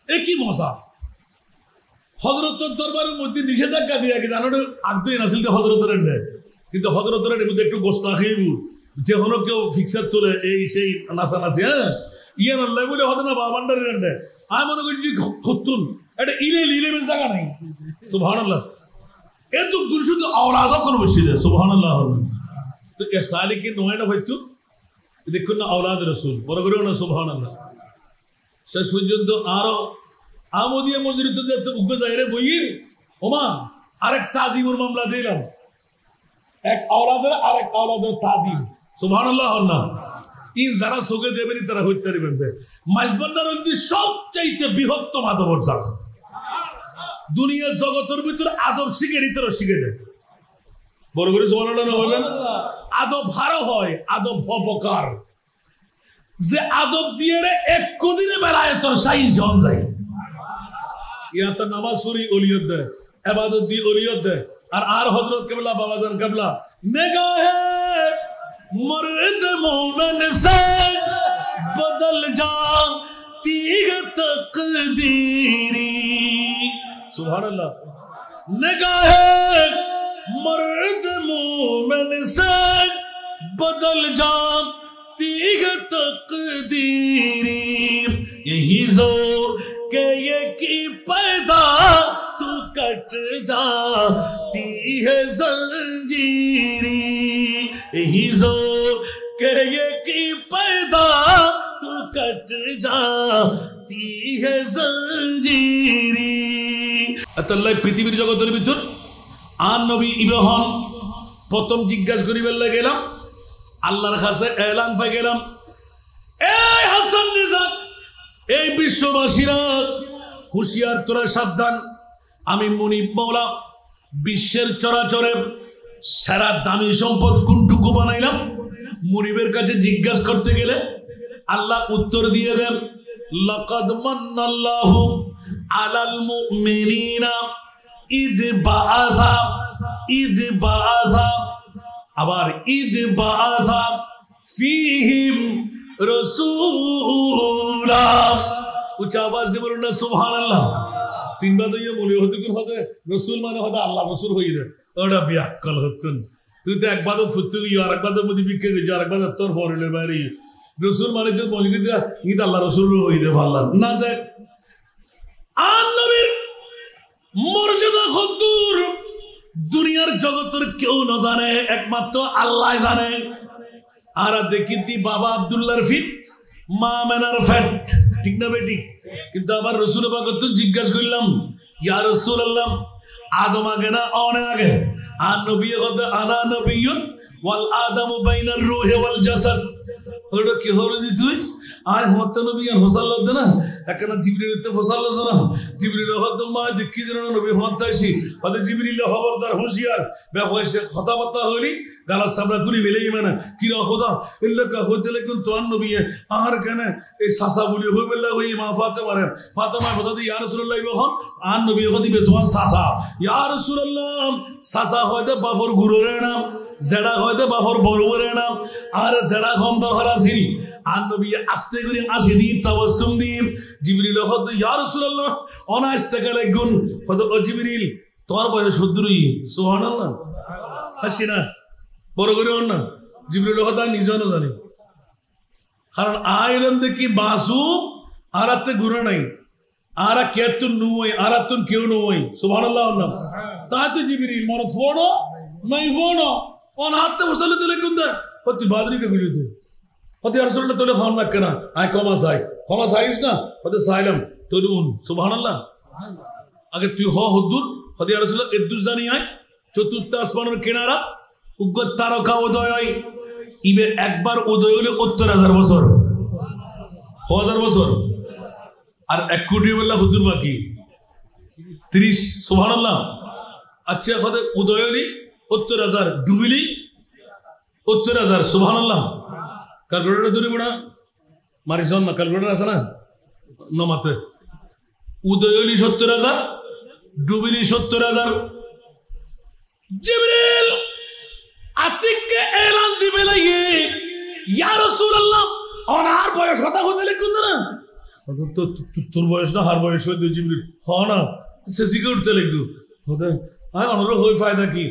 এ কি মজা হযরতের দরবারের মধ্যে নিষেধাজ্ঞা দিয়া কি জানো আগদই নাছিল যে হযরতের এন্ডে কিন্তু হযরতের মধ্যে একটু গোস্তা খাইব যে হলো কেউ ফিক্সার তোলে এই সেই নাসানাসি হ্যাঁ ইয়ান আল্লাহ বলে হদনা বাবান্ডারের এন্ডে আমি মনে করি খতুন এটা ইলে জায়গা নাই সুবহানাল্লাহ এত গুরুশুদ্ধ আওলাদ কোন মসজিদে সুবহানাল্লাহ তো এ সালিকে নয় না হয়তো দেখুন না আওলাদ রাসূল বড় করে না সুবহানাল্লাহ শেষ পর্যন্ত আরো আমদিয়া মজুরিতে যে উগ্র জায়রে বইয়ের ওমা আরেক তাজিমুর মামলা দিলাম এক আওলাদের আরেক আওলাদের তাজিম সুবহানাল্লাহ না ইন যারা সোগে দেবেনি তারা হইতে পারবেন মাইজবান্ডার মধ্যে সবচাইতে বৃহত্তম আদবর জায়গা দুনিয়ার জগতের ভিতর আদব শিখে নিতে শিখে দেয় বড় করে সুবহানাল্লাহ না বলেন আদব হারো হয় আদব হবকার যে আদব দিয়ে রে এক কদিনে বেলায় তোর সাইন জন যায় ইয়া তো নামাজ পড়ি ওলিয়ত দেয় ইবাদত দি ওলিয়ত দেয় আর হযরত কিবলা বাবাজান কিবলা নিগাহে मर्द मोमिन से बदल जाती है तकदीरी सुभान अल्लाह निगाहे मर्द मोमिन से बदल जाती है तकदीरी यही जो के ये की पैदा तू कट जाती है जंजीरी यही जो के ये की पैदा तू कट जाती है जंजीरी अतल्लाह पृथ्वीर जगतेर भितर आन नबी इब्राहिम प्रथम जिज्ञासा करिबेला गेलाम आल्लाहर काছে এলান পাই গেলাম এই হাসান নিজাম এই বিশ্ববাসীরা হুঁশিয়ার তোরা সাবধান আমি মুনিব মাওলা বিশ্বের চরাচরে সারা দামি সম্পদ কোনটুকু বানাইলাম মুনিবের কাছে জিজ্ঞাসা করতে গেলে আল্লাহ উত্তর দিয়ে দেন লাকাদ মান্নাল্লাহু আলাল মুমিনিনা ইদ বাআথা আবার ইদ বাআথা ফীহিম রাসূলা উচ্চ আওয়াজ দিয়ে বলুন না সুবহানাল্লাহ তিনবার দিয়ে বলি হতে কি হবে রাসূল মানে হতে আল্লাহ রাসূল হই রে ওটা বিয়াক্কল হতেন তুই তো একবার ফুটতে গিয়ে আর একবার মধ্যে বিকে গিয়ে আর একবার তোর ফরেলের বাইরে রাসূল মানে তো বলি দিয়া ঈদ আল্লাহ রাসূল হই রে আল্লাহ না যায় আন নবীর মর্যাদা কতদূর দুনিয়ার জগতের কেউ না জানে একমাত্র আল্লাহ জানে আর দেখিতি বাবা আব্দুল্লাহর ফিট মা মেনার ফ্যাট ঠিক না বেটি কিন্তু আবার রাসূল পাক তো জিজ্ঞাসা করলাম ইয়া রাসূলুল্লাহ আদম আগে না অনেক আগে আর নবী কত আনা নবিয়ুন ওয়াল আদামু বাইনার রূহি ওয়াল জাসাদ ওটা কি হলো দি তুই আর হত নবী আর হোসাল্লাহ না একনা জিবরিলতে ফসাল্লাহ না জিবরিল হত মা দেখি দিন নবী হতাইছি হতে জিবরিল খবরদার হুঁশিয়ার বে হইছে কথাবার্তা হইলি গালা সাবরা করি বেলেই মানে কি রা খোদা ইল্লা কা হতে লাগুন তো নবী আর কেন এই সাসা বলি হই বেলা হই মা ফাতেমা বসাদি ইয়া রাসূলুল্লাহ ইবহন আর নবী হদিবে তোমার সাসা ইয়া রাসূলুল্লাহ সাসা হইতে বাফর গুরুরে নাম জেডা হইতে বাফর বড়রে নাম আর জেডা কম দরকার আছিল আর নবী আস্তে করে আসি দি তাবাসসুম দি জিবরিল হদ ইয়া রাসূলুল্লাহ অনাস্তে গেলে গুণ হদ ও জিবরিল তোমার বয়স সদ্দুরই সুবহানাল্লাহ হাসিনা বড় করে অন না জিবরিল হদ নিজেও জানে কারণ আইলেন দেখি বাসু আরাতে গুণ নাই আরা কেতুন নুই আরাতুন কেউ নুই সুবহানাল্লাহ নাম তাতে জিবরিল মর ফোনো নাই ফোনো অন হাতে বসলে তুলে কোন দে হতি বাদরি কে গলিতে হতে ইয়া রাসূলুল্লাহ তুলে খান না কেন আই ক্ষমা চাইস না হতে সাইলাম তুলুন সুবহানাল্লাহ আগে তুই হুদ্দুর হতে ইয়া রাসূলুল্লাহ ইদ্দুর জানি আই চতুর্থ আসমানের কিনারা উগ্র তারকা উদয় হয় ইবে একবার উদয় হলে ৭০,০০০ বছর ১০০০ বছর আর ১ কোটি বললা হুদ্দুর বাকি ৩০ সুবহানাল্লাহ আচ্ছা হতে উদয় হলি ৭০,০০০ ডুবিলি ৭০,০০০ সুবহানাল্লাহ ক্যালকুলেটর ধরে বড়া মারি জন না ক্যালকুলেটর আছে না নমাতে উদয়লি ৭০,০০০ ডুবিলি ৭০,০০০ জিবরিল আতিককে এলান দিবে লাগে ইয়া রাসূলুল্লাহ ওনার বয়স কথা হতে লিখুন না তো তোর বয়স না হার বয়স হই জিবরিল হ না সে সিকিউরিটি লিখু হতে আর অনুরোধ হই ফায়দা কি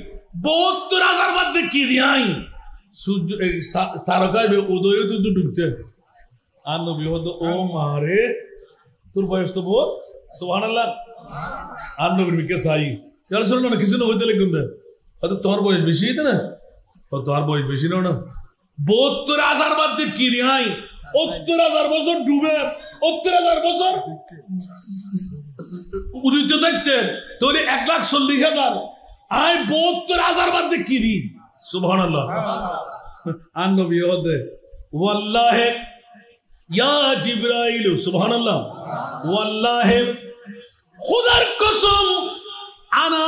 ৭২,০০০ বাদ কি দিয়াই সূর্য তারকায় উদয় তো ডুবতে আর নবী হদ ও মারে তোর বয়স তো বল সুবহানাল্লাহ আর নবীর মিকে সাই ইয়া রাসূলুল্লাহ কিছু না হইতে লিখুন দে হয়তো তোমার বয়স বেশি হইতে না তোমার বয়স বেশি না ৭২,০০০ বাদ কি দিয়াই ৭০,০০০ বছর ডুবে ৭০,০০০ বছর উদিত দেখতে তোর ১,৪০,০০০ আই ৭২,০০০ বাদ কি দি সুবহানাল্লাহ আন নবী হদে ওয়াল্লাহি ইয়া জিবরাইল সুবহানাল্লাহ ওয়াল্লাহি খুদার কসম আনা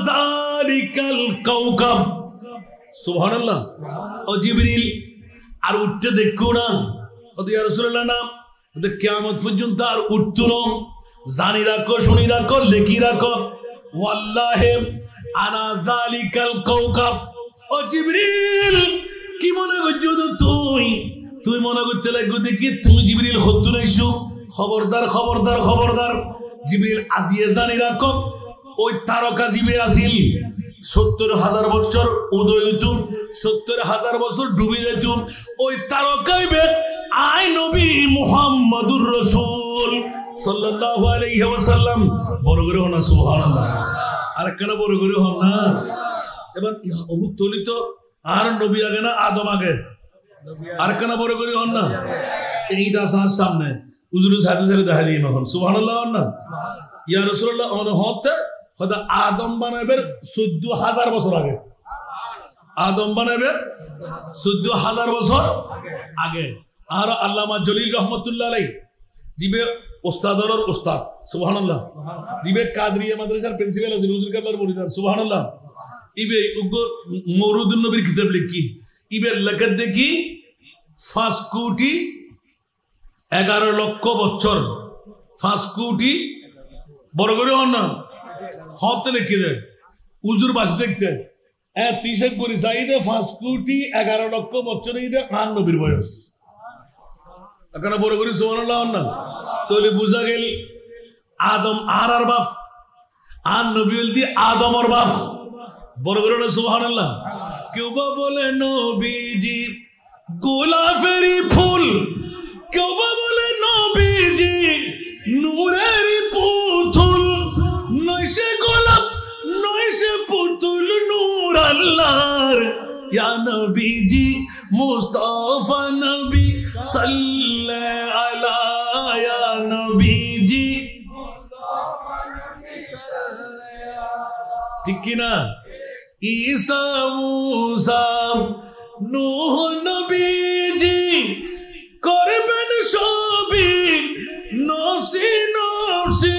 যালিকাল কাওকাব সুবহানাল্লাহ। ও জিবরিল আর উঠতে দেখো না, ইয়া রাসূলুল্লাহ না, কিয়ামত পর্যন্ত আর উঠতো না। জানি রাখো, শুনি রাখো, লেখি রাখো, ওয়াল্লাহি আনা যালিকাল কাওকাব। ও জিবরিল কি মনে করছো তুই মনে করতে লাগবে দেখি তুমি জিবরিল হতো নাইছো। খবরদার খবরদার খবরদার। জিবরিল আজিয়ে জানি রাখো, ওই তারকা জিবে আসিল ৭০,০০০ বছর উদয় হইতুম, ৭০,০০০ বছর ডুবে যেতুম। ওই তারকাই বে আই নবী মুহাম্মাদুর রাসূল সাল্লাল্লাহু আলাইহি ওয়াসাল্লাম। বড় করে হন না সুবহানাল্লাহ। আর কেন বড় করে হন না? এবার অবুক তলিত আর নবী আগে না আদম আগে? আর কেন বড় করে হন না? এই দাসার সামনে উজুর সাথে সাথে দেখা দিয়ে এখন সুবহানাল্লাহ হন না। ইয়া রাসূলুল্লাহ হতে হয়তো আদম বানাবের ১৪,০০০ বছর আগে। আদম বানাবের ১৪,০০০ বছর আগে। আর আল্লামা জলিল রহমতুল্লাহ আলাইহি জিবে ওস্তাদর ওস্তাদ সুবহানাল্লাহ, জিবে কাদরিয়া মাদ্রাসার প্রিন্সিপাল আছে হুজুর কাবলার মুরিদান সুবহানাল্লাহ। ইবে মওরুদুন নবীর কিতাব লিখি, ইবে লেখা দেখি ৫,১১,০০,০০০ বছর, ৫,০০,০০,০০০ বড় করে হন না হতে লিখে দেয় উজুর বাস দেখতে। হ্যাঁ ৩০ করি চাইদে ৫,১১,০০,০০০ বছর আর নবীর বয়স। এখানে বড় করি সুবহানাল্লাহ হন না। তাহলে বুঝা গেল আদম আর বাপ, আর নবী দি আদমর বাপ। বড় করে না সুবহানাল্লাহ। কেউ বা বলে নবীজি গোলাপেরই ফুল, কেউ বা বলে নবীজি নূরের পুতুল, নয় সে গোলাপ নয় সে পুতুল নূর আল্লাহর। ইয়া নবীজি মুস্তাফা নবী সাল্লাল্লাহু আলা ইয়া নবীজি, ঠিক কি না? ঈসা মুসা নূহ নবীজি করবেন সবই নফসি নফসি,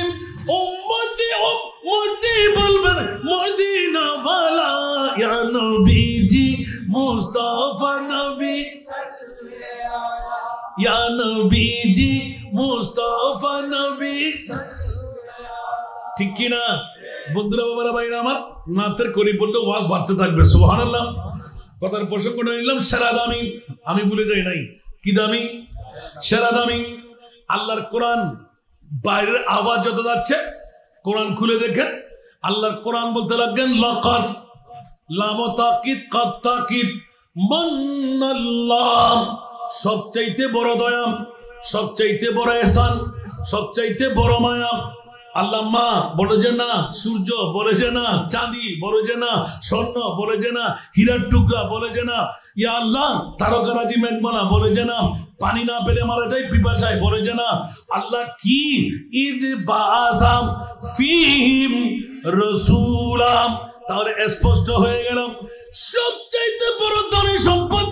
উম্মতি উম্মতি বলবেন মদিনা ওয়ালা। ইয়া নবীজি মুস্তাফা নবী, ইয়া নবীজি মুস্তাফা নবী, ঠিক কি না? বন্ধুরা বাবারা ভাইরা আমার, নাতের কলি পড়লে ওয়াজ বাড়তে থাকবে সুবহানাল্লাহ। কথার প্রসঙ্গ নিলাম সেরা দামি, আমি ভুলে যাই নাই কি দামি? সেরা দামি আল্লাহর কোরআন। বাইরের আওয়াজ যত যাচ্ছে কোরআন খুলে দেখেন, আল্লাহর কোরআন বলতে লাগবেন লাকাদ, লাম তাকিদ কাদ তাকিদ, মান্নাল্লাহ, সবচাইতে বড় দয়া, সবচাইতে বড় ihsan, সবচাইতে বড় মায়া। আল্লাহ মা বলে যে না, সূর্য বলে যে না, চাঁদি বলে যে না, স্বর্ণ বলে যে না, হীরার টুকরা বলে যে না, ইয়া আল্লাহ তারকারাজি মেঘমালা বলে যে না, পানি না পেলে মারা যায় পিপাসায় বলে যে না। আল্লাহ কি ঈদ বাআযাম ফীহিম রাসূলা, তাহলে স্পষ্ট হয়ে গেল সবচাইতে বড় ধনী সম্পদ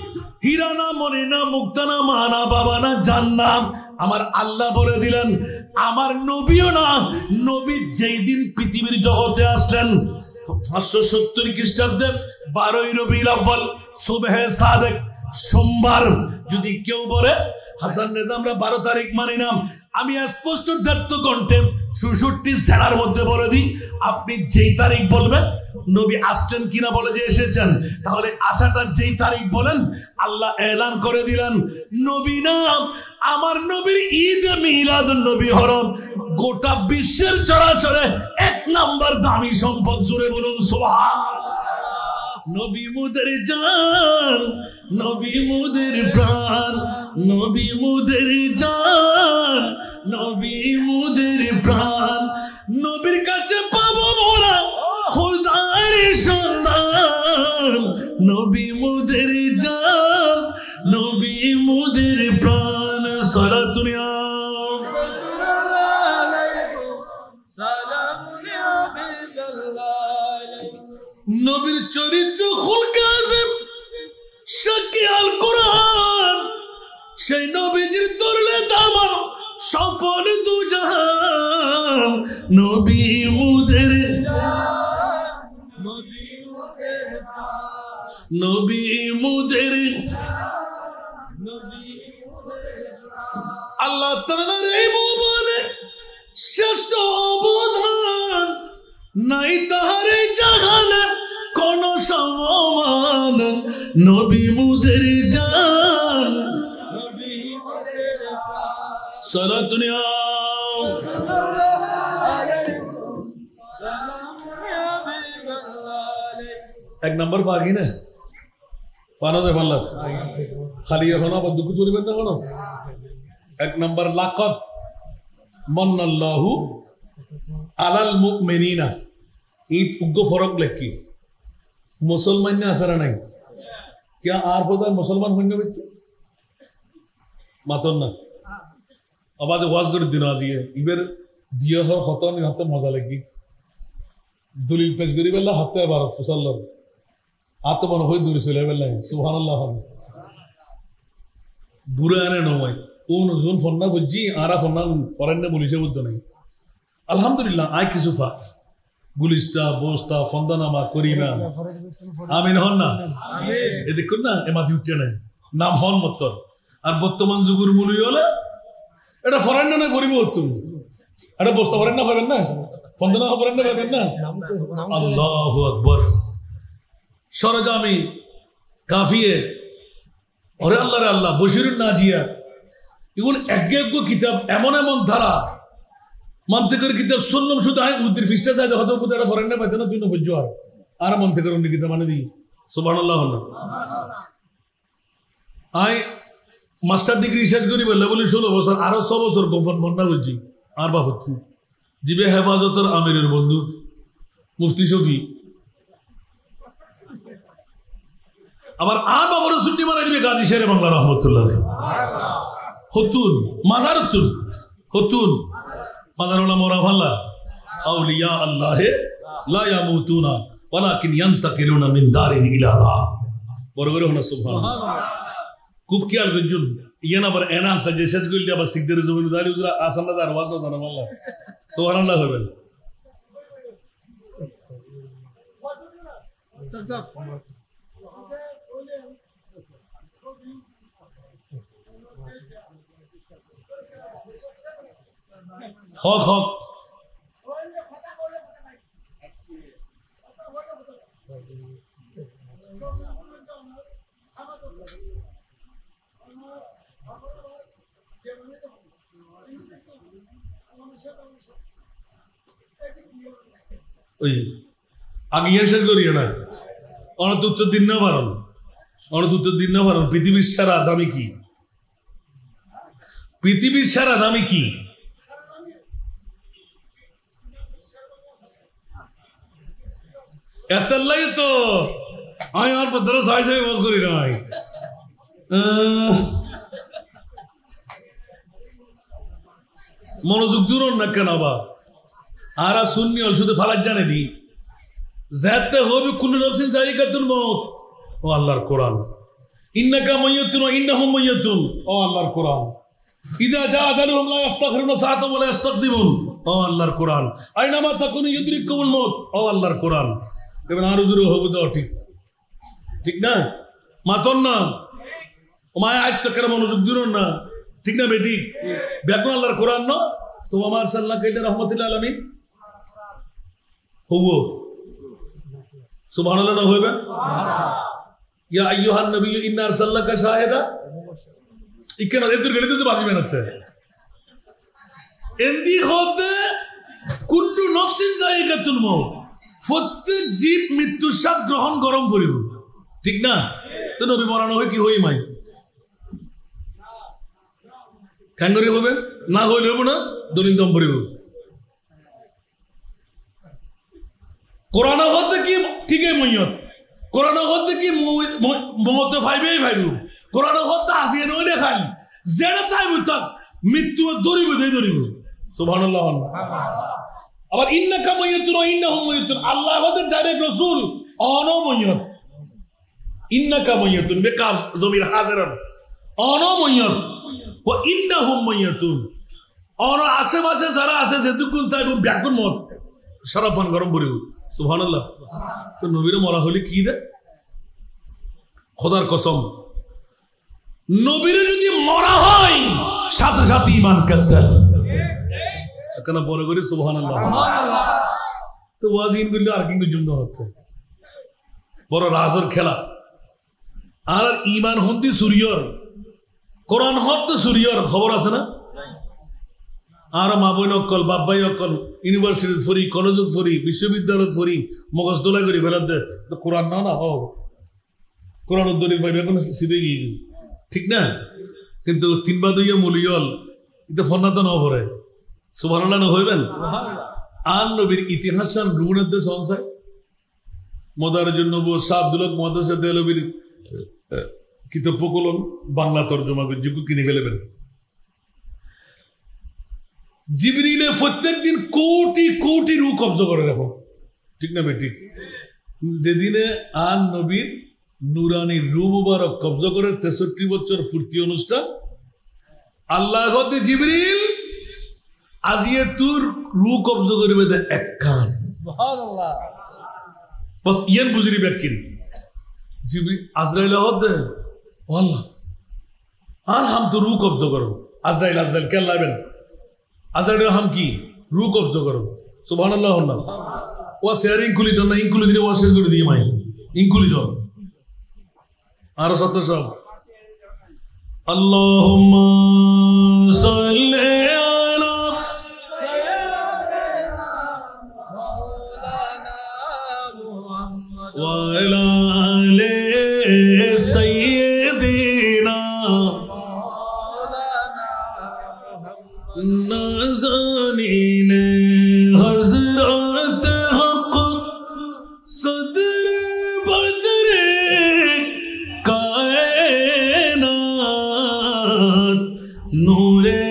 হীরা না, মনি না, মুক্তা না, মা না, বাবা না, জান্নাত আমার আল্লাহ বলে দিলেন। আমার নবীও না, নবী যেই দিন পৃথিবীর জগতে আসলেন ৫৭০ খ্রিস্টাব্দে ১২ই রবিউল আউয়াল সুবহে সাদেক সোমবার। যদি কেউ বলে হাসান রেজা আমরা ১২ তারিখ মানি না, আমি স্পষ্ট দ্ব্যর্থ কণ্ঠে ৬৪ জেলার মধ্যে বলে দিই, আপনি যেই তারিখ বলবেন নবী আসছেন কিনা বলে যে এসেছেন, তাহলে আসাটা যেই তারিখ বলেন আল্লাহ এলান করে দিলেন নবী নাম আমার নবীর ঈদ মিলাদ নবী হরম গোটা বিশ্বের চরাচরে ১ নাম্বার দামি সম্পদ। জুড়ে বলুন সুবহানাল্লাহ। নবী মুদের জান, নবী মুদের প্রাণ, নবী মুদের জান, নবী মুদের প্রাণ, নবীর কাছে পাবো মোরা খোদার সন্ধান, নবী মুদের জান, নবী মুদের প্রাণ। সালাতুন ইয়া নবীর চরিত্র খুলকে আযম সাক্ষী আল কোরআন, সেই নবীজির তরলে দামান সকল দুজাহান, নবী মুদের নবী মুদের আল্লাহ তাআলার এই ভুবনে শ্রেষ্ঠ অবদান নাই তাহার এই জাহানে কোন সমমান নবী মুদের জান সালাত নিয়া এক নম্বর ফাগি না ফানো দে ফাল্লা খালি এখন আবার দুঃখ চলিবেন না কোনো এক নম্বর লাকাত মান্নাল্লাহু আলাল মুমিনিনা ঈদ উগ্র ফরক লেখি মুসলমান না আসারা নাই क्या আর পদার মুসলমান হইন ব্যক্তি মাতন না আবাজ ওয়াজ করে দিন আজিয়ে ইবের দিয়ে হর খতন হাতে মজা লাগি দলিল পেশ করি বেলা হাতে আবার ফুসাল্লাহ আত্মমন হই দূরে চলে বেলা সুবহানাল্লাহ বুড়া আনে নয় কোন জোন ফন্না বুঝি আরা ফন্না ফরেন বলিছে বুঝতো নাই আলহামদুলিল্লাহ আই কিছু ফা গুলিস্তা বস্তা ফন্দানামা করিনা আমিন হন না এ দেখুন না এ মাথি উঠছে না নাম হন মত্তর আর বর্তমান যুগের মূল্য হলে এটা ফরেন না পরিবর্তন এটা বস্তা ফরেন না পাবেন না ফন্দানা ফরেন না পাবেন না আল্লাহু আকবার সরজামি কাফিয়ে ওরে আল্লাহ রে আল্লাহ বশিরুন নাজিয়া এগুলো এক কিতাব এমন এমন ধারা মানতে করে কিতাব শুনলাম শুধু আয় উদ্দির ফিস্টা চাই হয়তো ফুটারা ফরেন না পাইতো না তুই না বুঝছো আর মানতে করে অন্য কিতাব মানে দিই সুবহানাল্লাহ আয় মাস্টার ডিগ্রি শেষ করি বললে বলি 16 বছর আরো 6 বছর গোপন বন্যা বুঝছি আর বাপত জিবে হেফাজতের আমিরের বন্ধু মুফতি শফি আবার আর বাবার সুন্নি মানে দিবে গাজী শেরে বাংলা রহমতুল্লাহ হতুন মাজারতুন হতুন মাজারুল্লাহ মোরা ভাল্লা আউলিয়া আল্লাহে লা ইয়ামুতুনা ওয়ালাকিন ইয়ান্তাকিলুনা মিন দারিন ইলা দার বড় করে হনা সুবহানাল্লাহ খুব খেয়াল করছুন ইয়ান আবার এনাম তা যে শেষ করলি আবার সিকদের জমিন দাঁড়ি উজরা আসান না আওয়াজ না জানা আল্লাহ সুবহানাল্লাহ হবে হক হক ওই আগে ইয়ে শেষ করিও না অনেক উত্তর দিন না পারন অনেক উত্তর দিন না পারন পৃথিবীর সারা দামি কি পৃথিবীর সারা দামি কি এত লাগে তো আমি আর পর সাই সাই ওয়াজ করি নাই মনোযোগ দূর না কেন আবার আর সুন্নি হল শুধু ফালাক জানে দি যাতে হবে কুল্লু নাফসিন যায়িকাতুল মউত ও আল্লাহর কোরআন ইন্নাকা মাইয়াতুন ওয়া ইন্নাহুম মাইয়াতুন ও আল্লাহর কোরআন ইযা জা আজালুহুম লা ইস্তাখিরুনা সাআতান ওয়া লা ইস্তাকদিমুন ও আল্লাহর কোরআন আইনামা তাকুনু ইউদরিকুমুল মউত ও আল্লাহর কোরআন এবার আরো জোরে হবে তো ঠিক ঠিক না মাতন না ওমায় আয়ত্ত করে মনোযোগ দূর না ঠিক না বেটি ব্যাকরণ আল্লাহর কোরআন না তো আমার সাল্লাহ কাইলা রহমাতুল্লাহ আলামিন হবো সুবহানাল্লাহ না হইবে ইয়া আইয়ুহান নবী ইন্না আরসালনাকা শাহিদা ইকেন এদের গলিতে তো বাজি মেনতে এন্দি হবে কুল্লু নফসিন যায়িকাতুল মউত প্রত্যেক জীব মৃত্যুর স্বাদ গ্রহণ গরম করিব ঠিক না তো নবী মরানো হয় কি হই মাই কেন করে হবে না হইলে হবে না দলিল দম পড়িব কোরআন হতে কি ঠিকই মইয়ত কোরআন হতে কি মওতে ফাইবেই ফাইব কোরআন হতে আসিয়ে নইলে খাই যেটা তাইব তাক মৃত্যু ধরিব দেই ধরিব সুবহানাল্লাহ আবার ইন্নাকা মাইয়াতুন ওয়া ইন্নাহুম মাইয়াতুন আল্লাহ হতে ডাইরেক্ট রাসূল অনো মাইয়াত ইন্নাকা মাইয়াতুন বেকার জমির হাজিরান অনো মাইয়াত ওয়া ইন্নাহুম মাইয়াতুন অনো আশেপাশে যারা আছে যেটুকুন তাই ব্যাকুন মত সারাফান গরম পড়িব সুবহানাল্লাহ তো নবীর মরা হলি কি দে খোদার কসম নবীরে যদি মরা হয় সাথে সাথে ঈমান ক্যান্সেল। এখন বলে করি সুবহানাল্লাহ। তো ওয়াজিন করলে আর কিন্তু জন্য হচ্ছে বড় রাজর খেলা। আর ঈমান হন্তি সূর্যর, কোরআন হতে সূর্যর খবর আছে না? আর মা বোন অকল বাপ ভাই অকল ইউনিভার্সিটি পড়ি, কলেজত পড়ি, বিশ্ববিদ্যালয়ত পড়ি, মগজদোলা করি ফেলার দে কোরআন না না হোক কোরআন উদ্দলিল পাইবে এখন সিধে গিয়ে ঠিক না। কিন্তু তিনবা দুইয়া মূলিয়ল এটা ফন্নাতো না ভরে সুবহানাল্লাহ না হইবেন। আর নবীর ইতিহাস রুগুনের দেশ সংসার মদারের জন্য শাহ আব্দুল হক মুহাদ্দিস দেহলভির কিতাব কলম বাংলা তর্জমা করে যোগ্য কিনে ফেলবেন। জিবরিলে প্রত্যেক দিন কোটি কোটি রূহ কবজা করে রাখো ঠিক না বেঠিক। যেদিনে আর নবীর নুরানি রূহ মুবারক কবজা করে 63 বছর পূর্তি অনুষ্ঠান আল্লাহ হতে জিবরিল আজিয়ে তোর রূহ কবজা করবে দে এক কান সুবহানাল্লাহ বাস ইয়ান বুঝরি ব্যাকিন জিবরিল আজরাইল হতে আল্লাহ আর হাম তো রূহ কবজা করো আজরাইল আজরাইল কে লাইবেন আজরাইল হাম কি রূহ কবজা করো সুবহানাল্লাহ না ও শেয়ারিং কুলি দন না ইনকুলি দিলে ও শেয়ার করে দিয়ে মাই ইনকুলি দন আর সত্য সব আল্লাহুম্মা সাল্লি আলা সাইয়্যিদিনা মাওলানা মুহাম্মদ ওয়া আলা আলি সাইয়্যিদিনা মাওলানা মুহাম্মদ নাজানিন হযরত হক সদর বদর नूरे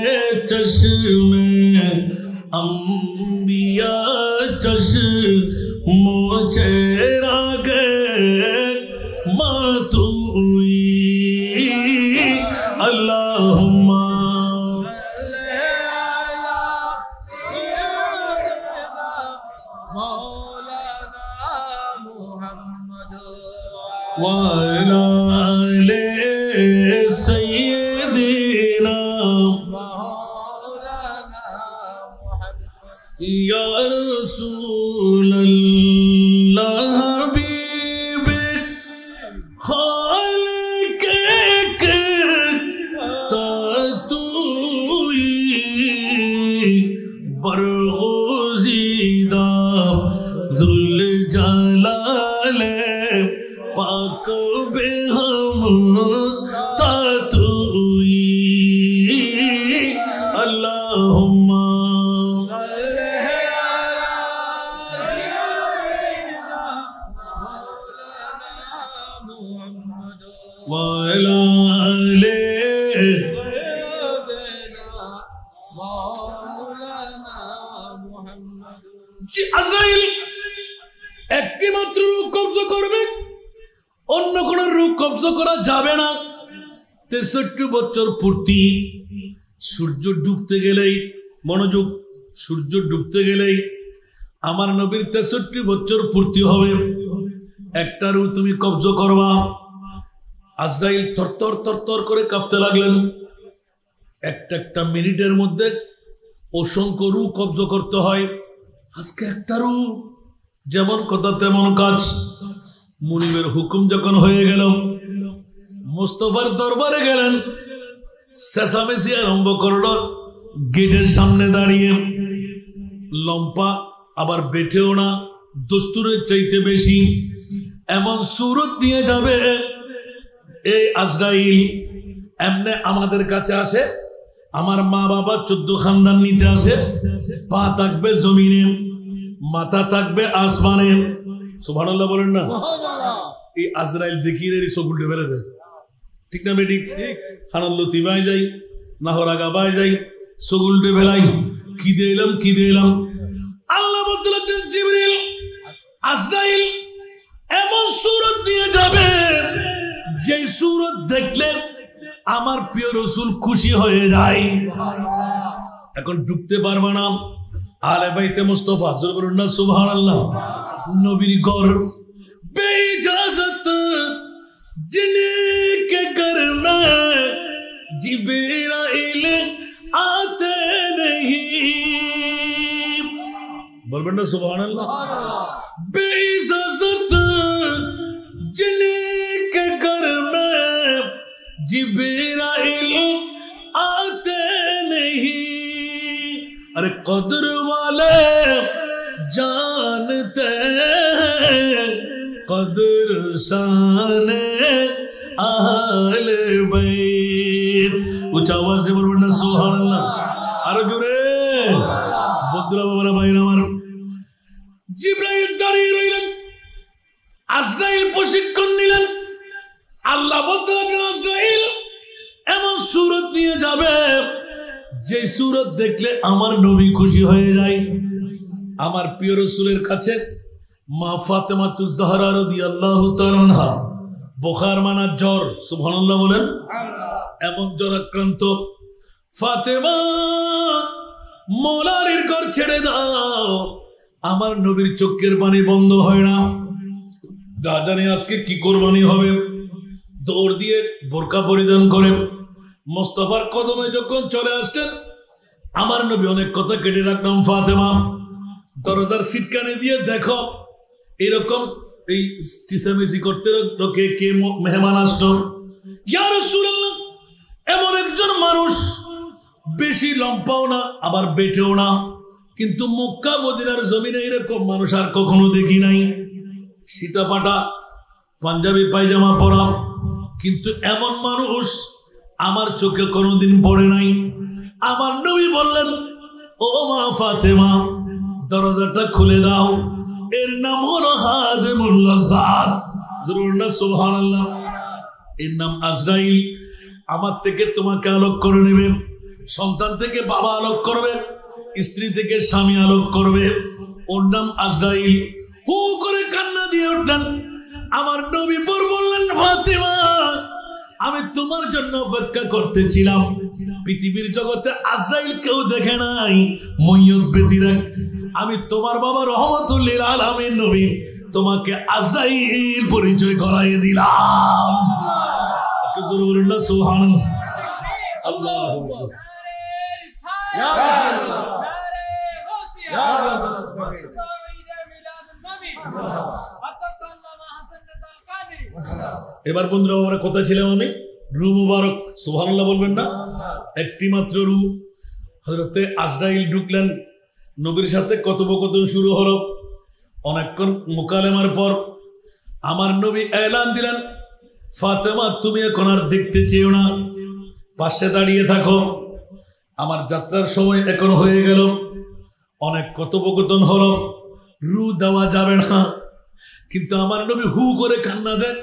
चश्मे अंबिया चश्मो चेहरा गए मातुई अल्लाहुम्मा मौलाना मुहम्मद व अला आले सय्यिदिना मौलाना मुहम्मद या रसूल अल्लाह हबीबे खालिक तातुई बरगुज़ीदा जुल जलाले पाक बेहम तातुई अल्लाहुम्मा वा अला आले আজরাইল একটি মাত্র রূহ কবজা করবে, অন্য কোন রূহ কবজা করা যাবে না। 63 বছর পূর্তি সূর্য ডুবতে গেলেই মনোযোগ, সূর্য ডুবতে গেলেই আমার নবীর 63 বছর পূর্তি হবে। একটা রূহ তুমি কবজা করবা। আজরাইল থরথর থরথর করে কাঁপতে লাগলেন। একটা মিনিটের মধ্যে অসংখ্য রূহ কবজা করতে হয়। আজকে একটা রূহ, যেমন কথা তেমন কাজ। মুনিবের হুকুম যখন হয়ে গেল, মুস্তাফার দরবারে গেলেন, চেঁচামেচি আরম্ভ করল। গেটের সামনে দাঁড়িয়ে, লম্পা আবার বেঠেও না, দস্তুরের চাইতে বেশি, এমন সুরত দিয়ে যাবে এই আজরাইল। এমনে আমাদের কাছে আসে, আমার মা বাবা 14 খানদান নিতে আসে। পা থাকবে জমিনে, মাথা থাকবে আসমানে। সুবহানাল্লাহ বলেন না। এই আজরাইল দেখিয়ে রেডি চোখ উল্টে ফেলে দেয়, ঠিক না বেটি? খানাল্লতি বাই যাই, নাহরাগা বাই যাই, চোখ উল্টে ফেলাই। কি দিলাম কি দিলাম। আল্লাহ বলতে লাগলেন, জিবরিল, আজরাইল এমন সুরত দিয়ে যাবে যে সুরত দেখলে আমার প্রিয় রাসূল খুশি হয়ে যায়। এখন ঢুকতে পারবে না। আলে বাইতে মুস্তাফা জোরে বলুন না সুবহানাল্লাহ। নবীর ঘর বেইজাজত जिनके घर में जिब्राइल आते नहीं, बोल बेटा सुभान अल्लाह। बेइज्जत जिनके घर में जिब्राइल आते नहीं, अरे कदर वाले जानते हैं कदर शान आहले बैत। उच्च आवाज দিয়ে বলবেন না সুবহানাল্লাহ, আরো জোরে। বন্ধুরা বাবারা ভাইরা আমার, জিবরাইল দাঁড়িয়ে রইলেন, আজরাইল প্রশিক্ষণ নিলেন। আল্লাহ বলতে লাগলেন আজরাইল এমন সূরত নিয়ে যাবে যে সূরত দেখলে আমার নবী খুশি হয়ে যায়। আমার প্রিয় রাসূলের কাছে মা ফাতেমাতুজ জাহরা রাদিয়াল্লাহু তাআলা আনহা বুখার মানা জ্বর, সুবহানাল্লাহ বলেন, এমন জ্বর আক্রান্ত। ফাতেমা মৌলালির ঘর ছেড়ে দাও, আমার নবীর চোখের পানি বন্ধ হয় না। না জানি আজকে কি কোরবানি হবে। দৌড় দিয়ে বোরকা পরিধান করে মোস্তফার কদমে যখন চলে আসতেন, আমার নবী অনেক কথা কেটে রাখলাম। ফাতেমা দরজার সিটকানি দিয়ে দেখো এরকম এই চিসামিসি করতে লোকে কে মেহমান আসলো। ইয়া রাসূলুল্লাহ, এমন একজন মানুষ বেশি লম্বাও না আবার বেটেও না, কিন্তু মক্কা মদিনার জমিনে এরকম মানুষ আর কখনো দেখি নাই। সীতাপাটা পাঞ্জাবি পায়জামা পরা, কিন্তু এমন মানুষ আমার চোখে কোনোদিন পড়ে নাই। আমার নবী বললেন, ও মা ফাতেমা দরজাটা খুলে দাও, এর নাম হলো খাদেমুল লাযাত। জরুর না সুবহানাল্লাহ। এর নাম আজরাইল। আমার থেকে তোমাকে আলোক করে নেবে, সন্তান থেকে বাবা আলোক করবে, স্ত্রী থেকে স্বামী আলোক করবে। ওর নাম আজরাইল। হু করে কান্না দিয়ে উঠলেন। আমার নবী বললেন, ফাতেমা আমি তোমার জন্য অপেক্ষা করতেছিলাম। পৃথিবীর জগতে আজরাইল কেউ দেখে নাই, মইয়ত ব্যতিরেক। আমি তোমার বাবা রহমাতুল লিল আলামিন নবী, তোমাকে আজরাইল পরিচয় করাই দিলাম। একটু জোরে বলুন না সুবহানাল্লাহ। আল্লাহু আকবার। ইয়া রাসূলুল্লাহ, ইয়া রাসূলুল্লাহ। এবার বন্ধুরা আমরা কথা ছিলাম আমি রু মুবারক, সুবহানাল্লাহ বলবেন না। একটি মাত্র রু, হযরতে আজরাইল ঢুকলেন, নবীর সাথে কথোপকথন শুরু হলো। অনেকক্ষণ মুকালেমার পর আমার নবী এলান দিলেন, ফাতেমা তুমি এখন আর দেখতে চেও না, পাশে দাঁড়িয়ে থাকো। আমার যাত্রার সময় এখন হয়ে গেল। অনেক কথোপকথন হলো, রু দেওয়া যাবে না, কিন্তু আমার নবী হু করে কান্না দেন।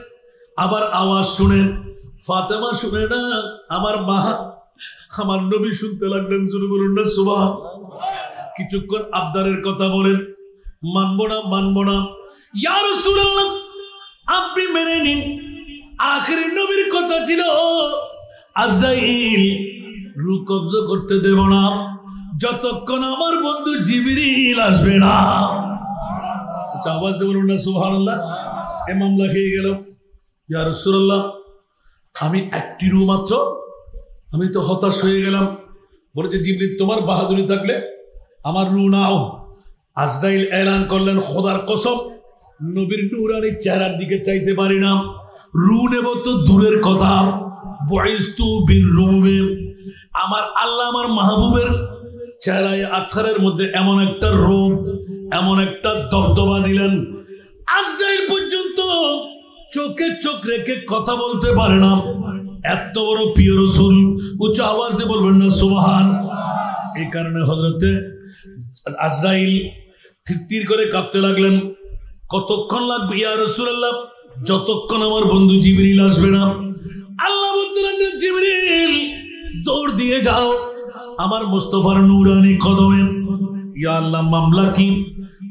আবার আওয়াজ শুনেন, ফাতেমা শুনে না, আমার মা। আমার নবী শুনতে লাগলেন। জোরে বলুন না সুবহানাল্লাহ। কিছুক্ষণ আবদারের কথা বলেন, মানবো না মানবো না। ইয়া রাসূলুল্লাহ আপনি মেনে নিন। আখেরি নবীর কথা ছিল আজরাইল রু কবজা করতে দেব না যতক্ষণ আমার বন্ধু জিবরিল আসবে না। আওয়াজ দিয়ে বলুন না সুবহানাল্লাহ। এ মামলা খেয়ে গেল। ইয়া রাসূলুল্লাহ আমি একটি রু মাত্র, আমি তো হতাশ হয়ে গেলাম। বলেছে জিবরিল তোমার বাহাদুরি থাকলে আমার রু নাও। আজরাইল এলান করলেন, খোদার কসম নবীর নূরানি চেহারার দিকে চাইতে পারি না, রু নেব তো দূরের কথা। বুইস্তু বিররুবে, আমার আল্লাহ আমার মাহবুবের চেহারায় আতহারের মধ্যে এমন একটা রূপ, এমন একটা দবদবা দিলেন, আজরাইল পর্যন্ত চোখে চোখ রেখে কথা বলতে পারে না। এত বড় প্রিয় রাসূল, উচ্চ আওয়াজ দিয়ে বলবেন না সুবহান। এই কারণে হযরতে আজরাইল থির করে কাঁপতে লাগলেন। কতক্ষণ লাগবে ইয়া রাসূলুল্লাহ? যতক্ষণ আমার বন্ধু জিবরিল আসবে না। আল্লাহ বলতে লাগলেন, জিবরিল দৌড় দিয়ে যাও আমার মুস্তাফার নূরানি কদমে। ইয়া আল্লাহ মামলা কি?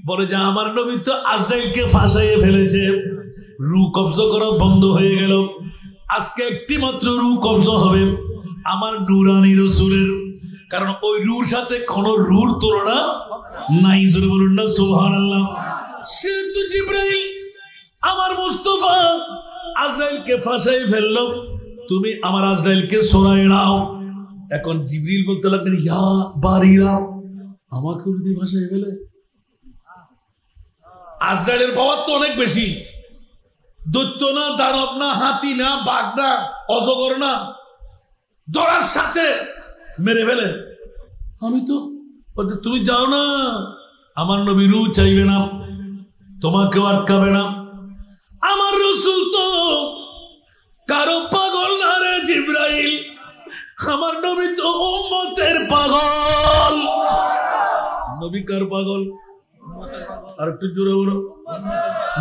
বলে যে আমার নবী তো আজরাইলকে ফাঁসাইয়ে ফেলেছে, রু কবজা করা বন্ধ হয়ে গেল। আজকে একটি মাত্র রু কবজা হবে আমার নূরানি রাসূলের, কারণ ওই রুর সাথে কোন রুর তুলনা নাই। জোরে বলুন না সুবহানাল্লাহ। সে তো জিবরাইল আমার মুস্তাফা আজরাইলকে ফাঁসাই ফেললো, তুমি আমার আজরাইলকে সরাই নাও। এখন জিবরিল বলতে লাগলেন, ইয়া বারিরা, আমাকে যদি ফাঁসাই ফেলে। আজরাইলের পাওয়ার তো অনেক বেশি, দৈত্য না, দানব না, হাতি না, বাঘ না, অজগর না, ধরার সাথে মেরে ফেলে। আমি তো তুমি যাও না, আমার নবী রূহ চাইবে না, তোমাকেও আটকাবে না। আমার রাসূল তো কারো পাগল না রে জিবরাইল, আমার নবী তো উম্মতের পাগল। নবী কার পাগল? আর একটু জোরে বলো,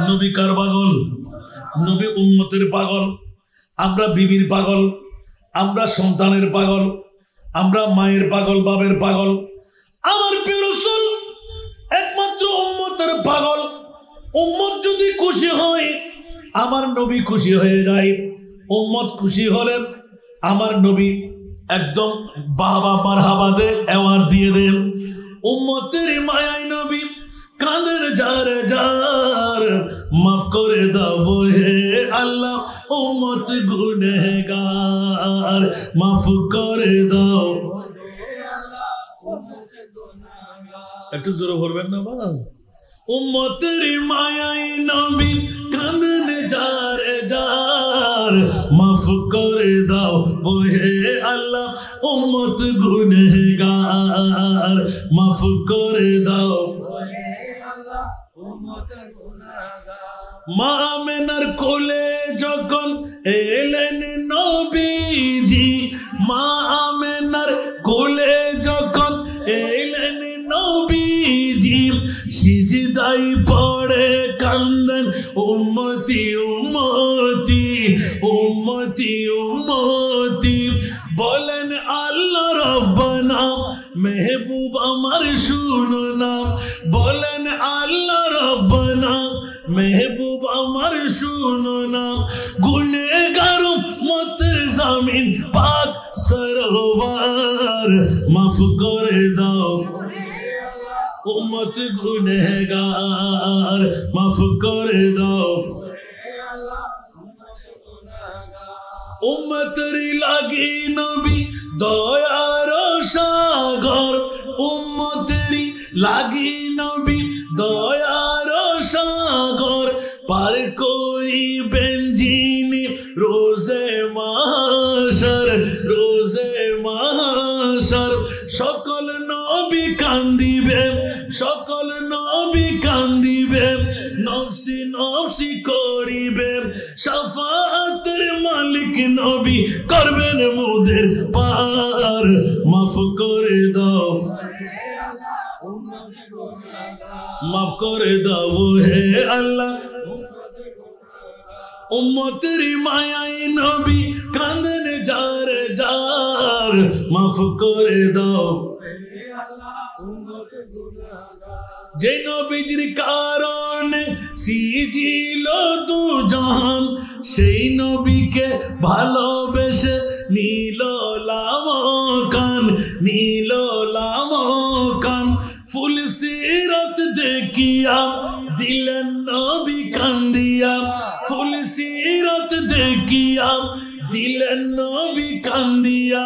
নবী কার পাগল? নবী উম্মতের পাগল। আমরা বিবির পাগল, আমরা সন্তানের পাগল, আমরা মায়ের পাগল, বাবের পাগল। আমার প্রিয় রাসূল একমাত্র উম্মতের পাগল। উম্মত যদি খুশি হয়, আমার নবী খুশি হয়ে যায়। উম্মত খুশি হলেন আমার নবী একদম বাবা মারহাবা দে অ্যাওয়ার্ড দিয়ে দেন। উম্মতের মায়ায় নবী কাঁদেন, যার যার মাফ করে দাও হে আল্লাহ, উম্মত গুনেহগার মাফ করে দাও। একটু জোরে বলবেন না বা? উম্মতের মায়ায় নবী কাঁদেন, যার যার মাফ করে দাও হে আল্লাহ, উম্মত গুনেহগার মাফ করে দাও। মা আমেনার কোলে যখন এলেন নবীজি, মা আমেনার কোলে যখন এলেন নবীজি, সিজদায় পড়ে কান্দেন, উম্মতি উম্মতি উম্মতি উম্মতি। বলেন আল্লাহ রব্বানা, মেহবুব আমার শুনো না। বলেন আল্লাহ রব্বানা, মেহবুব আমার শুনো না। গুনেহগার উম্মতের জামিন পাক সরোয়ার মাফ করে দাও, উম্মত গুনেহগার মাফ করে দাও। উম্মতের লাগি নবী দয়ার সাগর, উম্মতের লাগি নবী দয়ার সাগর, পার করিবেন যিনি রোজে মাহশর, রোজে মাহশর। সকল নবী কান্দিবেন, সকল নবী কান্দিবেন, নফসি নফসি করিবেন। শাফাআতের মালিক নবী করবেন মোদের পার, মাফ করে দাও, মাফ করে দাও হে আল্লাহ। উম্মতের মায়ায় নবী কাঁদেন, যার যার মাফ করে দাও। যে নবীর কারণে সিজিল দু জাহান, সেই নবীকে ভালোবেসে নীল লামকান, নীল লামকান। ফুল সিরাত দেখিয়া দিলেন নবী কান্দিয়া, ফুল সিরাত দেখিয়া দিলেন নবী কান্দিয়া।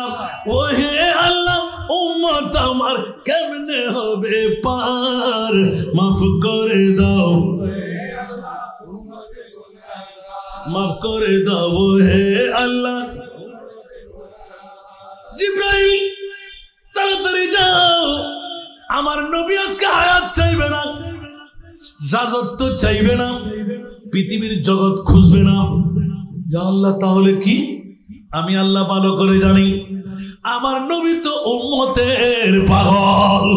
ওহে আল্লাহ, উম্মত আমার কেমনে হবে পার, মাফ করে দাও, মাফ করে দাও হে আল্লাহ। জিবরাইল তাড়াতাড়ি যাও, আমার নবী আজকে হায়াত চাইবে না, রাজত্ব চাইবে না, পৃথিবীর জগৎ খুঁজবে না। ইয়া আল্লাহ, তাহলে কি? আমি আল্লাহ ভালো করে জানি আমার নবী তো উম্মতের পাগল।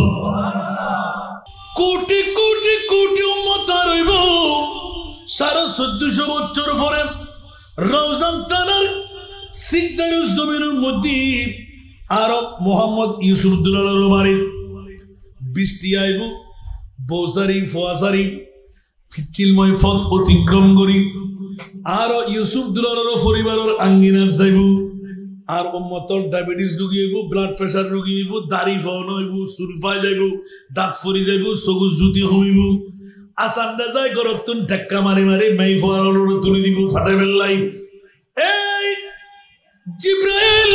কোটি কোটি কোটি উম্মত রইব 1450 বছর পরে রওজান তানার সিদ্দারুজ জমিনের মধ্যে আরব মোহাম্মদ ইউসুফ দুলালের বাড়ি বৃষ্টি আইব, বৌসারি ফোয়াসারি চিলময় পথ অতিক্রম করি আর ইউসুফ দুলালের পরিবারের আঙ্গিনা যাইব। আর উম্মতর ডায়াবেটিস রোগী হইব, ব্লাড প্রেসার রোগী হইব, দাড়ি ফন হইব, চুল পাই যাইব, দাঁত ফরি যাইব, চকুর জুতি হইব। আসানটা যাই করতুন ধাক্কা মারি মারি মাই ফোয়ার তুলে দিব ফাটে বেল্লাই এই জিব্রাইল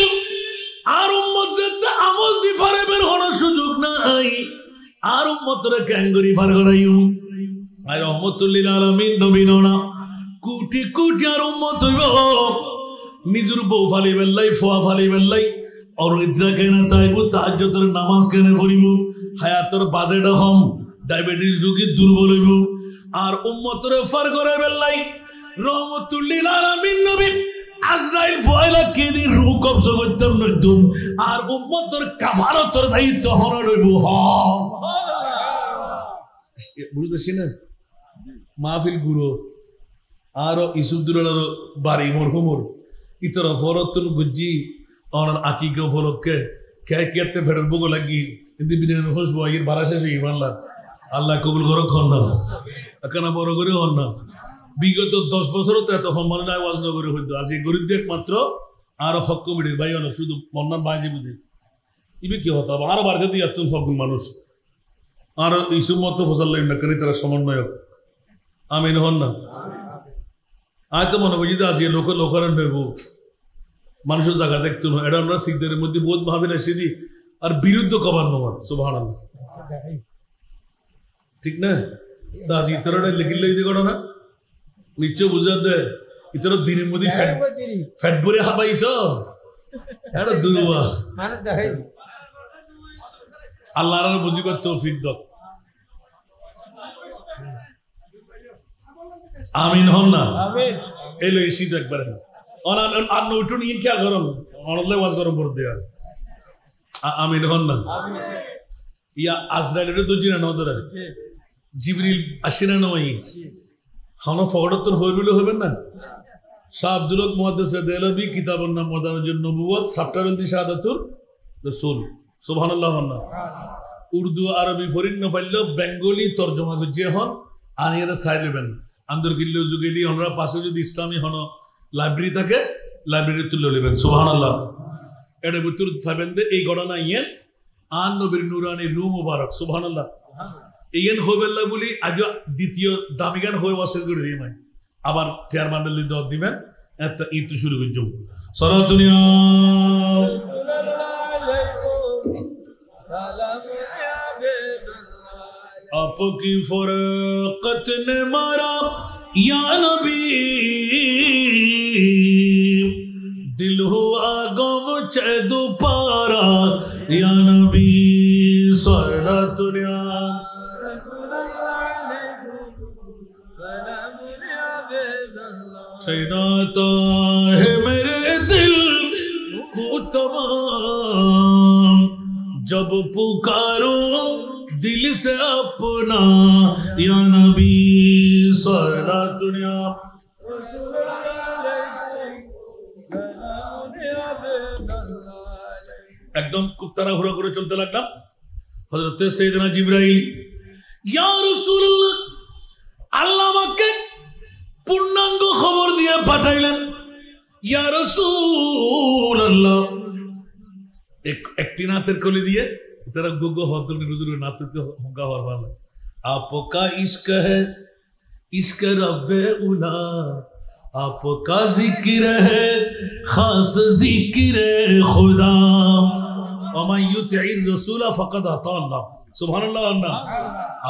আর উম্মত যেতে আমল দি ফারে বের হওয়ার সুযোগ নাই আর উম্মতরে ক্যাঙ্গরি ফার করাইও আর রহমতুল লিল আলামিন নবী না কোটি কোটি আর উম্মত হইব নিজের বউ ফালি বেল্লাই ফোয়া ফালি বেল্লাই আর ইদ্রা কেনা তাইব তাহাজ্জুদের নামাজ কেনে পড়িব হায়াতের বাজেট কম ডায়াবেটিস রোগী দুর্বল হইব আর উম্মতরে ফার করে বেল্লাই রহমতুল লিল আলামিন নবী আজরাইল বয়লা কেদি রূহ কবজ করতাম নইতুম আর উম্মতর কাফারতর দায়িত্ব হন রইব সুবহানাল্লাহ বুঝতেছি না মাহফিল গুরু আর ইসুদ্দুলার বাড়ি মরহুমর ইতর ফরতুন গুজি অনার আকিকে ফলককে কে কেতে ফেরত বগো লাগি কিন্তু বিদিন খুশবু আইর বারা শেষ ইমানলা আল্লাহ কবুল করো খন্না এখানে বড় করে হন না বিগত 10 বছরও তো এত সম্মান আওয়াজ নগরে হইতো আজ এই গরিব দেখ মাত্র আর হক কমিটির ভাই হলো শুধু মন্নান বাজি বুঝি ইবে কি হতো আরো বাড়তে দিয়ে এত সব মানুষ আর ইসুমত ফসল লাইন না করে তারা সমন্বয়ক আমিন হন না আয় তো মনে বুঝি আজ লোকের নেব মানুষের জায়গা দেখতো না এটা আমরা শিখদের মধ্যে বোধ ভাবে না সেদি আর বিরুদ্ধ কবার নেওয়ার সুবহানাল্লাহ ঠিক না তা আজ ইতরটা লিখিলে দিদি করো না নিশ্চয় বুঝার দে ইতর দিনের মধ্যে ফ্যাট ভরে হাবাই তো এটা দুর্বা আল্লাহ বুঝিবার তৌফিক দাও আমিন হন না এলো এসি তো একবারে আর নোটু নিয়ে খেয়াল করুন অনলে ওয়াজ গরম করে দেওয়া আমিন হন না ইয়া আজরাইলের তো জিনা না ধরে জিবরিল আসিনা নয় হানো ফগড়তন হইবিলে হইবেন না শাহ আব্দুল হক মুহাদ্দিস দেহলভী কিতাবের নাম মাদারুন নবুওয়াত সাবটাইটেল দি শাহাদাতুর রাসূল সুবহানাল্লাহ না উর্দু আরবি ফরিন না পাইলো বেঙ্গলি তরজমা গজে হন আনিয়ারে সাইলেবেন আন্দর কিল্লো যুগেলি আমরা পাশে যদি ইসলামী হন লাইব্রেরি থাকে লাইব্রেরি তুলে নেবেন সুবহানাল্লাহ এটা ভিতর থাকবেন দে এই ঘটনা ইয়ে আন নবীর নুরানি রূহ মুবারক সুবহানাল্লাহ ইয়েন হইবেল্লা বলি আজ দ্বিতীয় দামি গান হয়ে ওয়াসেল করে দিয়ে মাই আবার চেয়ারম্যান দর দিবেন একটা ঈদ শুরু করছো সারা দুনিয়া आपकी फरकत ने मारा या नबी दिल हुआ गम चैदु पारा या नबी सारा दुनिया छनाता है मेरे दिल को तमाम जब पुकारो दिल से अपना या नबी सारा दुनिया एकदम कुत्तारा हुरा करे चलते लगना हजरत सैयदना जिब्राइल या রাসূলুল্লাহ আল্লাহ আমাকে পূর্ণাঙ্গ খবর দিয়ে পাঠাইলেন ইয়া রাসূলুল্লাহ একটি নাতের কলি দিয়ে तेरा गुगो होते रुजुर नाते तो होगा और वाला आपका इश्क है इश्क रब्बे उला आपका जिक्र है खास जिक्र खुदा वमन युति'ir रसूल फक़द अता अल्लाह सुभान अल्लाह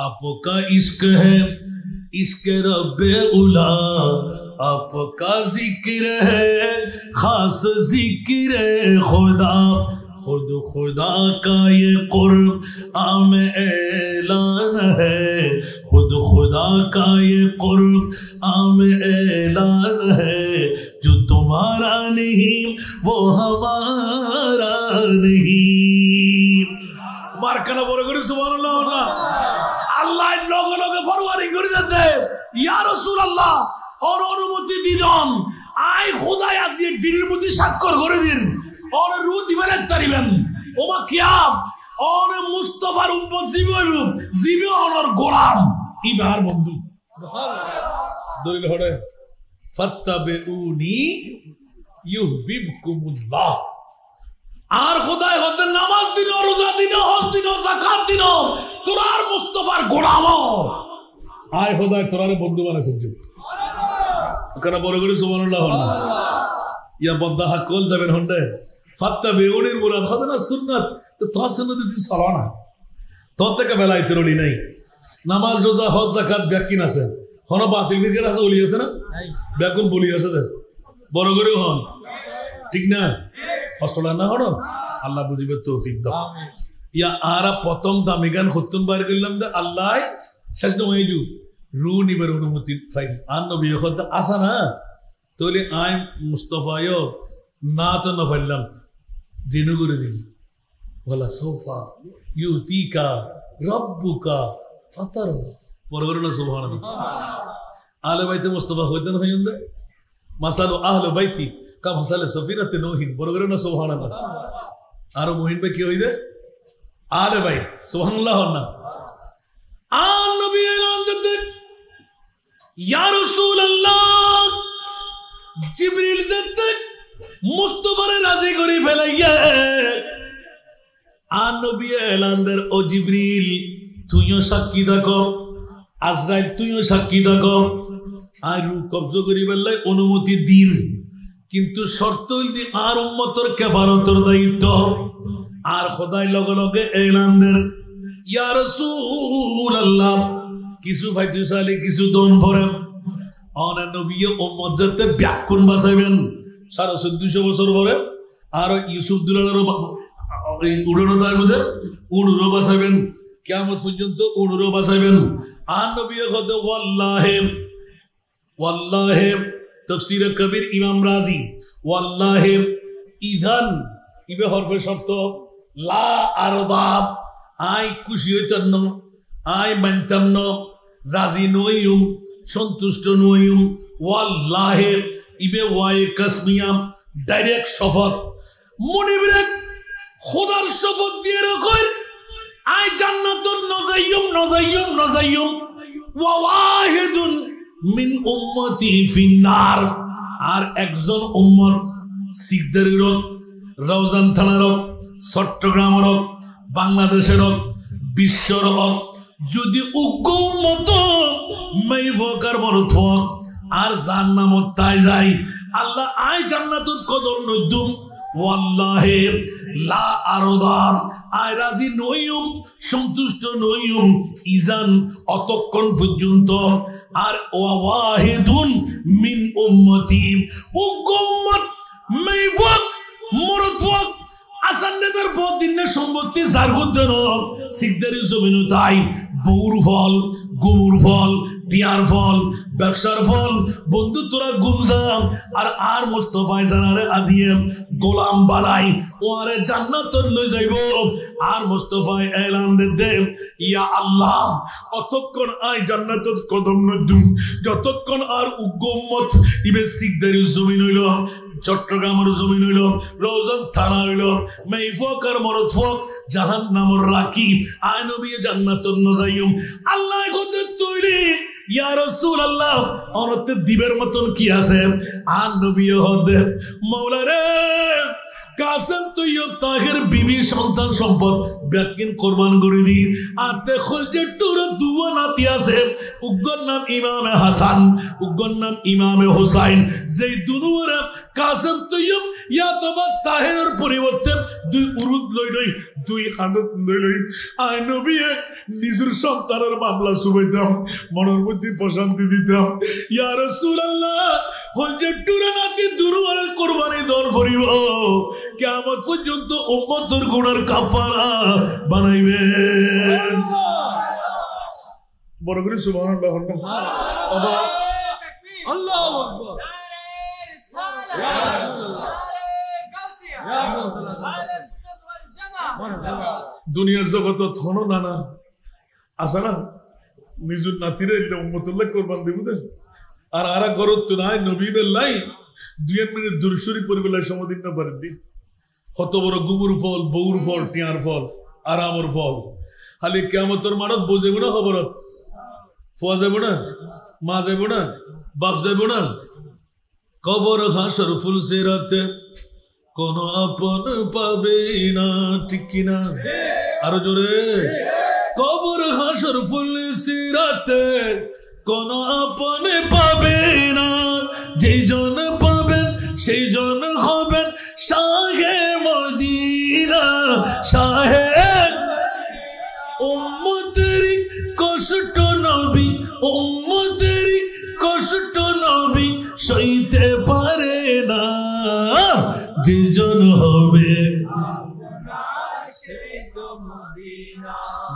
आपका इश्क है इश्क रब्बे उला आपका जिक्र है खास जिक्र खुदा खुद खुदा का ये कुर्आन में ऐलान है खुद खुदा का ये कुर्आन में ऐलान है जो तुम्हारा नहीं वो हमारा नहीं मारकाना बोले करो सुभानुल्लाह अल्लाह लोगों लोगों फरवानी कर देते या रसूल अल्लाह और अनुमति दीदान आए खुदा आज ये दिल मुद्दे शक्कर करे दिन और रूह दिवाले तरीबन ओमा क्या और मुस्तफार उम्मत जीवे और गोलाम इबार बंदू दलील हड़े फत्तबिऊनी युहब्बुकुमुल्लाह আর খোদাই হতে নামাজ দিনো রোজা দিনো হজ দিনো যাকাত দিনো তোর আর মুস্তাফার গোলাম আয় খোদায় তোরারে বন্ধু বানাইছেন ওখানে বড় করে সুবহানাল্লাহ হন না ইয়া বন্দা হাকল যাবেন হন্ডে ফাত্তা বেউনির মুরাদ হবে না সুন্নাত তো তোর সুন্নাত দিতে চলো না তোর থেকে বেলায় তেরোলি নাই নামাজ রোজা হজ যাকাত ব্যাকিন আছে হন বাতিল ফিরকে আছে বলি আছে না ব্যাকুন বলি আছে বড় করে হন ঠিক না কষ্টলা না হন আল্লাহ বুঝিবে তৌফিক দাও ইয়া আরা প্রথম দামি গান খতুন বাইর করলাম দে আল্লাহ শেষ নয় দিউ রু নিবার অনুমতি চাই আর নবী কথা আসা না তাহলে আই মুস্তফায়ও না তো না পারলাম দিনু করে দিলি বলা সোফা ইউতিকা রব্বুকা ফাতারদা বড় করে না সুবহানাল্লাহ আলে বাইতে মুস্তফা হইতেন হইন দে মাসালু আহলে বাইতি কা মাসালে সফিরাতে নহিন বড় করে না সুবহানাল্লাহ আর মুহিন ভাই কি হইদে আলে বাইত সুবহানাল্লাহ না আর নবী এলান দিতে ইয়া রাসূলুল্লাহ জিবরিল যেতে মুস্তফারে রাজি করে ফেলাইয়া আর নবী এলান দের ও জিবরিল তুইও সাক্ষী দেখো আজরাইল তুইও সাক্ষী দেখো আর রূপ কবজ করি বেলায় অনুমতি দিন কিন্তু শর্ত হইতে আর উম্মতর কাফারতর দায়িত্ব আর খোদাই লগে লগে এলান দের ইয়া রাসূলুল্লাহ কিছু ফাইতুসালি কিছু দন ভরে অন নবী উম্মত যাতে ব্যাকুন বাঁচাইবেন 1450 বছর পরে আর ইউসুফ দুলালের উড়নো তার মধ্যে উড়ুরো বাঁচাইবেন কিয়ামত পর্যন্ত উড়ুরো বাঁচাইবেন আর নবী কত ওয়াল্লাহি ওয়াল্লাহি তাফসীর কবির ইমাম রাজি ওয়াল্লাহি ইদান ইবে হরফে শর্ত লা আরদা আই খুশি হইতাম না আই মানতাম না রাজি নইম সন্তুষ্ট নইম ওয়াল্লাহি ইবে ওয়াই কাসমিয়াম ডাইরেক্ট শপথ মুনিবরে খোদার শপথ দিয়ে রাখেন আই জান্নাতুন নজাইয়ুম ওয়া ওয়াহিদুন মিন উম্মতি ফিন্নার আর একজন উম্মত সিকদারের রওজান থানার চট্টগ্রামের বাংলাদেশের বিশ্বর যদি উম্মত মাইফকার মরত আর জান্নামত তাই যায় আল্লাহ আই জান্নাতুত কদর নদুম ওয়াল্লাহি লা আরদান আই রাজি নইম সন্তুষ্ট নইম ইজান অতক্ষণ পর্যন্ত আর ওয়াহিদুন মিন উম্মতি উম্মত মাইফক মরতওয়াক আসান নেজার বহুদিন সম্পত্তি জারগুদ্দেন সিকদারি জমিন তাই বউর ফল গুমুর ফল টিয়ার ফল ব্যবসার ফল বন্ধু তোরা গুমজাম আর মুস্তফায় জানারে আজিয়ে গোলাম বানাই ওরে জান্নাতত লই যাইব আর মুস্তফায় এলান দে ইয়া আল্লাহ অতক্ষণ আই জান্নাতত কদম নদুম যতক্ষণ আর উম্মত ইবে সিকদারি জমিন হইল চট্টগ্রামের জমিন হইল রওজান থানা হইল মাইফকার মরতফক জাহান্নামের রাকিব আয় নবী জান্নাতত নজাইম আল্লাহ কত তৈরি ইয়া রাসূলুল্লাহ অনতে দিবের মতন কি আছে আর নবী হদে মাওলা রে কাসম তৈয়ব তাহের বিবি সন্তান সম্পদ ব্যাকিন কোরবান করে দি আপনি খোঁজে টুর দুয়া নাতি আছে উগ্গর নাম ইমামে হাসান উগ্গর নাম ইমামে হোসাইন যেই দুনুরা কাসম তৈয়ব ইয়া তোবা তাহেরের পরিবর্তে দুই উরুদ লই দুই হাদত লই আয় নবী নিজের সন্তানের মামলা সুবাইতাম মনের মধ্যে প্রশান্তি দিতাম ইয়া রাসূলুল্লাহ খোঁজে টুর নাতি দুনুরা কোরবানি দন করিব কিয়ামত পর্যন্ত উম্মতের গুনার কাফারা বানাইবেন বড় করে সুবহানাল্লাহ আল্লাহু আকবার আল্লাহু আকবার ইয়া রাসূলুল্লাহ ইয়া রাসূলুল্লাহ দুনিয়ার জগত থনো নানা আছে না নিজুর নাতিরে উম্মতুল্লাহ কুরবান দিব দেন আর আরা গরত নাই নবী বেলাই 2 মিনিট দুরশরী পরিবেলা সমদিন না পারেন দি কত বড় গুমুর ফল বউর ফল টিয়ার ফল আরামর ফল খালি কিয়ামতের মানত বুঝেব না খবরত ফোয়া যাব না মা যাব না বাপ যাব না কবর হাসর ফুল সিরাতে কোন আপন পাবে না ঠিক কিনা আরো জোরে কবর হাসর ফুল সিরাতে কোন আপনে পাবে না, যেই জন পাবেন সেই জন হবেন শাহে মদিনা, শাহে উম্মতেরি কষ্ট নবী, উম্মতেরি কষ্ট নবী সইতে পারে না, যে জন হবে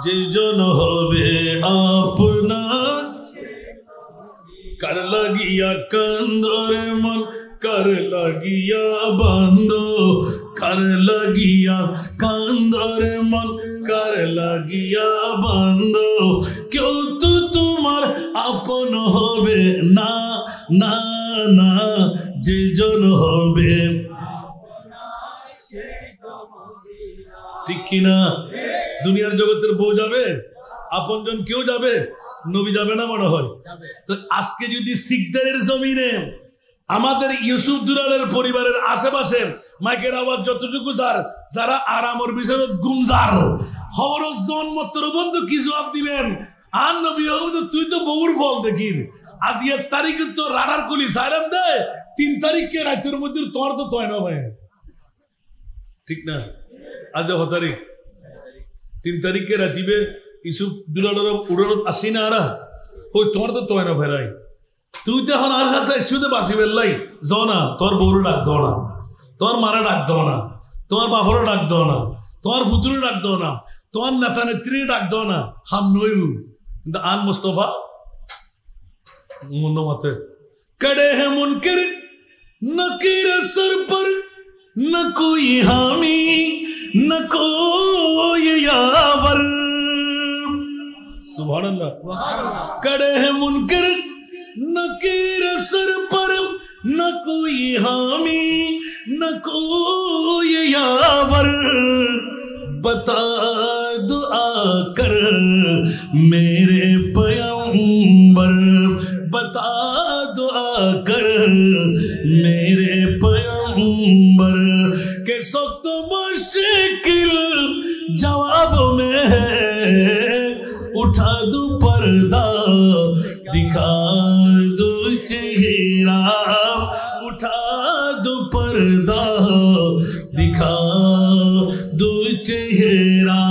যে জন হবে আপনার, কার লাগিয়া কান্দরে মন, কার লাগিয়া বান্দ, কার লাগিয়া কান্দরে মন, কার লাগিয়া বান্দ, কেউ তো তোমার আপন হবে না, না না, যে জন হবে, ঠিক কিনা? দুনিয়ার জগতের বউ যাবে, আপনজন কেউ যাবে, নবী যাবে না মনে হয়। তো আজকে যদি সিকদারের জমিনে আমাদের ইউসুফ দুলালের পরিবারের আশেপাশে মাইকের আওয়াজ যতটুকু যারা আরামর বিষয় গুমজার খবর জন্মত্র বন্ধু কি জবাব দিবেন? আর নবী তুই তো বউর ফল দেখিন, আজকের তারিখে তো রাডার কলি সাইরাম দেয়, 3 তারিখকে রাতের মধ্যে তোমার তো তয় না ভাই, ঠিক না? আজ 6 তারিখ, 3 তারিখকে রাতিবে ইউসুফ দুলালের উড়ানো আসি না, আরা হই তোমার তো তয় না ফেরাই, তুই তো এখন আর কাছে শুধু বাসি বেললাই যাও না, তোর বউরে ডাক দাও না, তোর মারা ডাক দাও না, তোমার বাপরে ডাক দাও না, তোমার ফুতুরে ডাক দাও না, তোমার নেতা নেত্রী ডাক দাও না, হাম নইবু কিন্তু আন মুস্তফা মতে कड़े है मुनकर नकीर सर पर न कोई हामी न कोई यावर, सुभान अल्लाह। कड़े है मुनकर नकीर सर पर न कोई हामी न कोई यावर, बता दुआ कर मेरे पैगंबर, बता दुआ कर मेरे पैगंबर, के सख्त मुश्किल जवाब में उठा दो पर्दा दिखा दो चेहरा, उठा दो पर्दा दिखा दो चेहरा,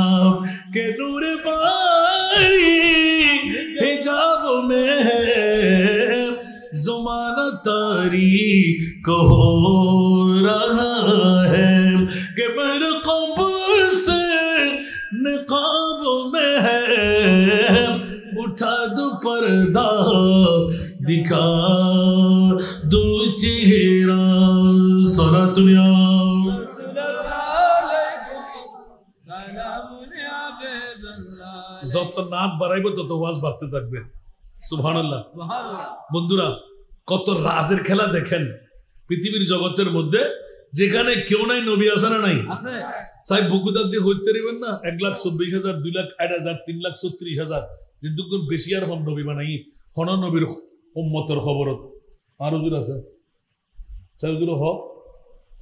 के नूर बारी हिजाब में है ज़माना तारीक हो रहा है, के मेरे क़ब्र से निकाब में है उठा दो पर्दा दिखा दो चेहरा, सारा दुनिया যত নাক বাড়াইব তত ওয়াজ বাড়তে থাকবে, সুবহানাল্লাহ। বন্ধুরা কত রাজের খেলা দেখেন পৃথিবীর জগতের মধ্যে, যেখানে কেউ নাই নবী আছে না নাই? সাহেব বুকুদার দিয়ে হইতে পারবেন না 1,24,000 2,60,000 3,36,000 কিন্তু বেশি আর হন নবী বানাই হন নবীর উম্মতের খবরত আর হুজুর আছে সাহেব হুজুর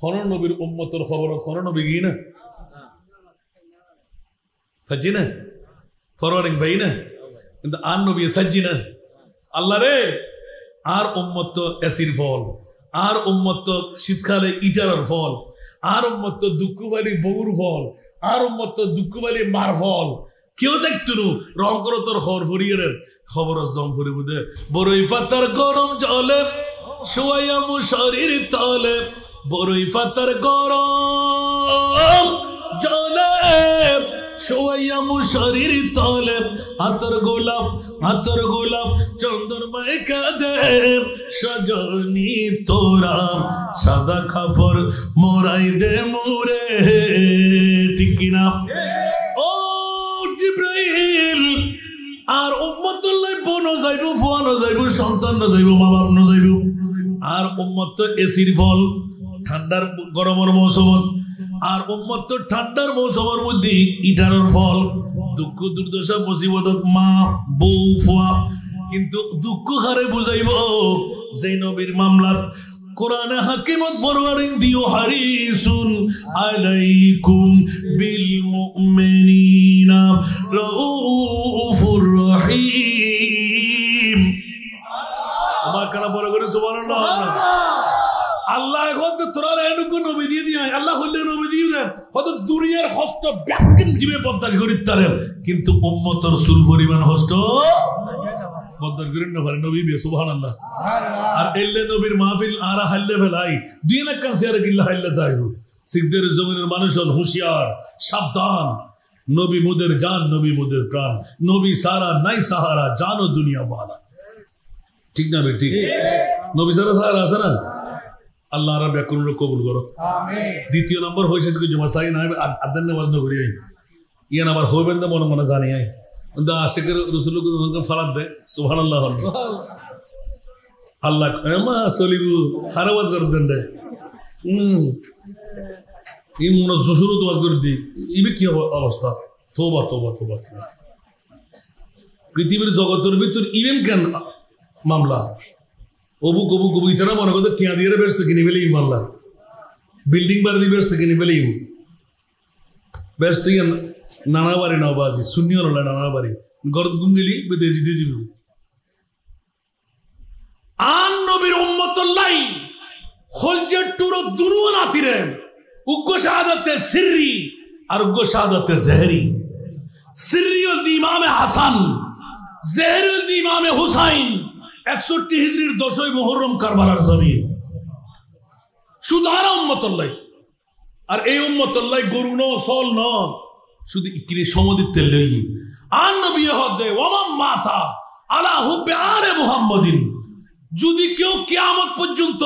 হন নবীর উম্মতের খবরত হন নবী গি না ফাজি না ফরওয়ার্ডিং ভাই না কিন্তু আর নবী সাজি না আল্লাহ রে, আর উম্মত এসির ফল, আর উম্মত শীতকালে ইটারের ফল, আর উম্মত দুঃখবালি বউর ফল, আর উম্মত দুঃখবালি মার ফল, কেউ দেখতো রং করো তোর খবর ফুরিয়ে খবর জম ফুরি বুঝে, বড়ই পাতার গরম জলে শোয়াইয়া মু শরীর তলে, বড়ই পাতার গরম জলে শোয়াইয়া মু শরীর তলে, আতর গোলাপ চন্দনময় কাঁদে সজনী তোরা, সাদা কাপড় মোরাই দে মোরে, ঠিক কিনা? ও জিব্রাইল আর উম্মতুল্লাহ বোনও যাইব, ফুয়ানো যাইব, সন্তান ন যাইব, মা বাপ ন যাইব, আর উম্মত তো এসির ফল ঠান্ডার গরমের মৌসুমত, আর উম্মত তো ঠান্ডার মৌসুমের মধ্যে ইটারের ফল, দুঃখ দুর্দশা মুসিবতত মা বউ ফুয়া, কিন্তু দুঃখ হারে বুঝাইব যে নবীর মামলাত কোরআনে হাকিমত ফরওয়ার্ডিং দিও হারিসুন আলাইকুম বিল মুমিনিনা রাউফুর রহিম, আমার কানা বড় করে সুবহানাল্লাহ আল্লাহ কত তোরা এনুকো নবী দিয়ে দিয়া আল্লাহ হইলে নবী দিয়ে দেন কত দুনিয়ার হস্ত ব্যাককেন জিবে বদাস করিত তারেন কিন্তু উম্মত রাসূল পরিমাণ হস্ত বদাস করেন না পারে নবী সুবহানাল্লাহ আর এল্লে নবীর মাহফিল আরা হাল্লে ফেলাই দিন একটা সিয়ারে কিল্লা হাল্লে তাইবো সিদ্দের জমিনের মানুষ হল হুঁশিয়ার সাবধান নবী মুদের জান নবী মুদের প্রাণ নবী সারা নাই সাহারা জানো দুনিয়া ওয়ালা ঠিক না বে ঠিক নবী সারা সাহারা আছে না আল্লাহ আর ব্যাকুল কবুল করো আমিন দ্বিতীয় নম্বর হইছে যে জমা সাই না আদান নামাজ না করি ইয়ান আবার হইবেন না মনে মনে জানি আই দা আশিকের রাসূলুল্লাহ ফরাদ দে সুবহানাল্লাহ আল্লাহ মা সলিবু হারাওয়াজ কর দেন রে এই মনে জসুর দোয়াজ করে দি ইবে কি অবস্থা তওবা তওবা তওবা পৃথিবীর জগতের ভিতর ইভেন কেন মামলা অবু কবু কবু ইতারা মনে করতে টিয়া দিয়ে ব্যস্ত কিনে ফেলে মামলা বিল্ডিং বাড়ি দিয়ে ব্যস্ত কিনে ফেলে ব্যস্ত নানা বাড়ি নাও বাজি শূন্য হল নানা বাড়ি গরদ গুঙ্গিলি বেদেজি দিয়ে যাবে আন নবীর উম্মতুল্লাহ খলজে টুরো দুরু নাতিরেন উগ্র শাহাদাতে সিররি আর উগ্র শাহাদাতে জহরি সিররি হল ইমামে হাসান জহরি হল ইমামে হুসাইন 61 হিজরির 10ই মুহররম কারবালার জমিন সুধারা উম্মতুল্লাহ আর এই উম্মতুল্লাহ গরু ন সল ন শুধু ইকরি সমদিতে লই আন নবী হদে ওয়াম মাতা আলা হুব্বে আরে মুহাম্মাদিন যদি কেউ কিয়ামত পর্যন্ত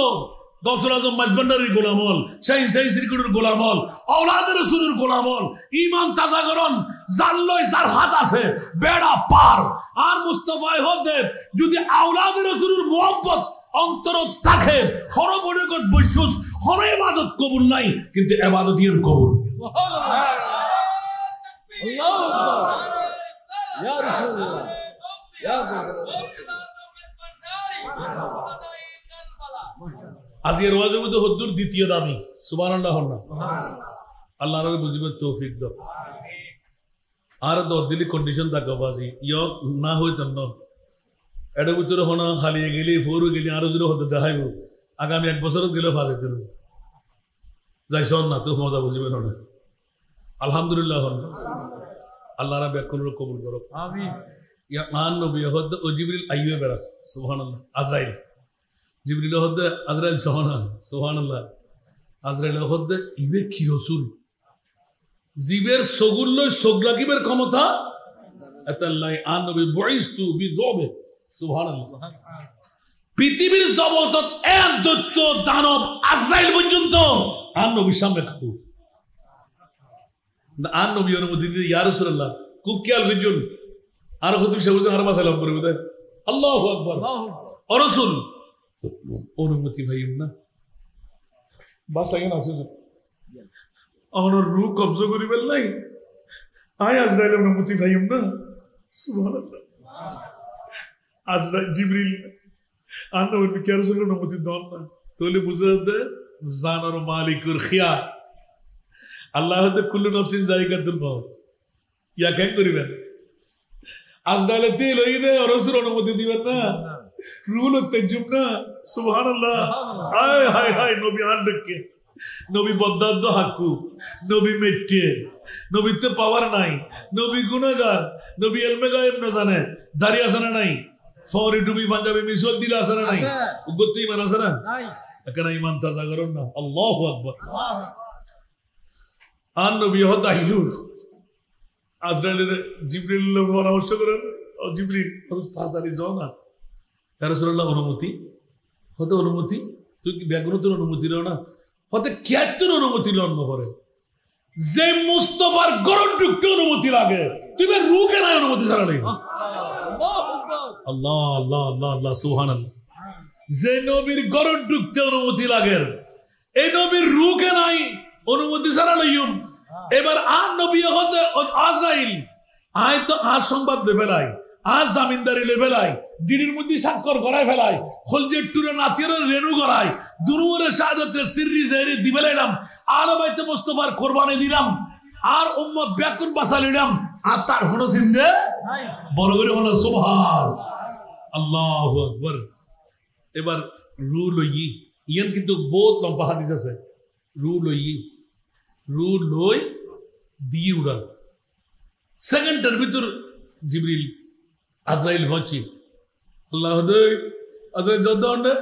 গৌসুল আজম মাঝবান্ডারির গোলামল শাহিন শ্রীকুটের গোলামল আওলাদের রাসূলের গোলামল ঈমান তাজা করন জাল্লয় যার হাত আছে বেড়া পার আর মুস্তাফা হদে যদি আওলাদের রাসূলের মুহাব্বত অন্তর থাকে হরবড়কত বৈশুস হর ইবাদত কবুল নাই কিন্তু ইবাদত ইন কবুল সুবহানাল্লাহ আল্লাহু আকবার ইয়া রাসূলুল্লাহ ইয়া আজকের ওয়াজে মধ্যে হদ্দুর দ্বিতীয় দামি সুবহানাল্লাহ আল্লাহ রাব্বুল বুঝিবার তৌফিক দাও আর দিলি কন্ডিশন থাকা বাজি ইয় না হইতাম না এটা ভিতরে হনা হালিয়ে গেলি ফোর গেলি আরো যদি হতে দেখাইব আগামী 1 বছর গেলে ফাঁসে দিল যাই শোন না তো মজা বুঝিবে না আলহামদুলিল্লাহ আল্লাহ রাব্বুল ব্যাকুল কবুল করো আমিন ইয়া মান নবী হদ ও জিবরিল আইয়ুবে বেরা সুবহানাল্লাহ আজরাইল জিবরিল হদে আজরাইল সোহানা সুবহানাল্লাহ আজরাইল হদে ইবে কি রাসূল জিবের সগুল্ল সগলাকিবের ক্ষমতা আতাল্লাহ আন নবী বুইস্তু বিরবে সুবহানাল্লাহ পৃথিবীর জগতত এক দৈত্য দানব আজরাইল পর্যন্ত আন নবীর সামনে খাবো আন নবী অনুমতি দিয়ে ইয়া রাসূলুল্লাহ খুব খেয়াল করুন আর কত সেবুজ আর মাসালাম করে বুঝায় আল্লাহু আকবার ও রাসূল অনুমতি ভাইম না বাস আগে না আসুন আমার রূহ কবজা করিবেন নাই আয় আজরাইল অনুমতি ভাইম না সুবহানাল্লাহ আজরাইল জিবরিল আর নবী কে রাসূল অনুমতি দেন না তাহলে বুঝাতে জানার মালিকুল খিয়া আল্লাহ হতে কুল্লু নাফসিন যায়িকাতুল মাউত ইয়া কেন করিবেন আজরাইল তেল হই দে রাসূল অনুমতি দিবেন না রুল তেজুব না সুবহানাল্লাহ হায় হায় হায় নবী আর ডকে নবী বদ্দাদ হাকু নবী মেটে নবীতে পাওয়ার নাই নবী গুনাহগার নবী ইলমে গায়েব না জানে দাড়ি আছে না নাই ফরি টুবি পাঞ্জাবি মিসওয়াক দিলা আছে না নাই উগতি ইমান আছে না নাই এখানে ইমান তাজা করুন না আল্লাহু আকবার আর নবী হদাইয়ু আজরাইলের জিবরিল পরামর্শ করেন ও জিবরিল তাড়াতাড়ি যাও না ইয়া রাসূলুল্লাহ অনুমতি হতে অনুমতি তুই কি ব্যাগুনতের অনুমতি লও না হতে কিয়াতুর অনুমতি লন না করে যে মুস্তাফার গরর ঢুকতে অনুমতি লাগে তুমি রুকে না অনুমতি ছাড়া নেই আল্লাহ আল্লাহ আল্লাহ আল্লাহ সুবহানাল্লাহ যে নবীর গরর ঢুকতে অনুমতি লাগে এই নবীর রুকে নাই অনুমতি ছাড়া লইম এবার আর নবী হতে আজরাইল আয় তো আজ সংবাদ দে ফেলাই আজ জামিনদারি লে ফেলাই দিনের মধ্যে স্বাক্ষর করায় ফেলাই খলজের টুরে নাতির রেনু করায় দুরুরে শাহাদাতে সিররি জহরি দিবেলাম আলো বাইতে মুস্তাফার কুরবানি দিলাম আর উম্মত ব্যাকুল বাসালিলাম আর তার হলো জিন্দে বড় করে হলো সুবহান আল্লাহু আকবার এবার রু লই ইয়ান কিন্তু বহুত লম্বা হাদিস আছে রু লই দিয়ে উড়াল সেকেন্ডের ভিতর জিবরিল আজরাইল পৌঁছি আল্লাহ দে আজরাইল যদ দন্ডে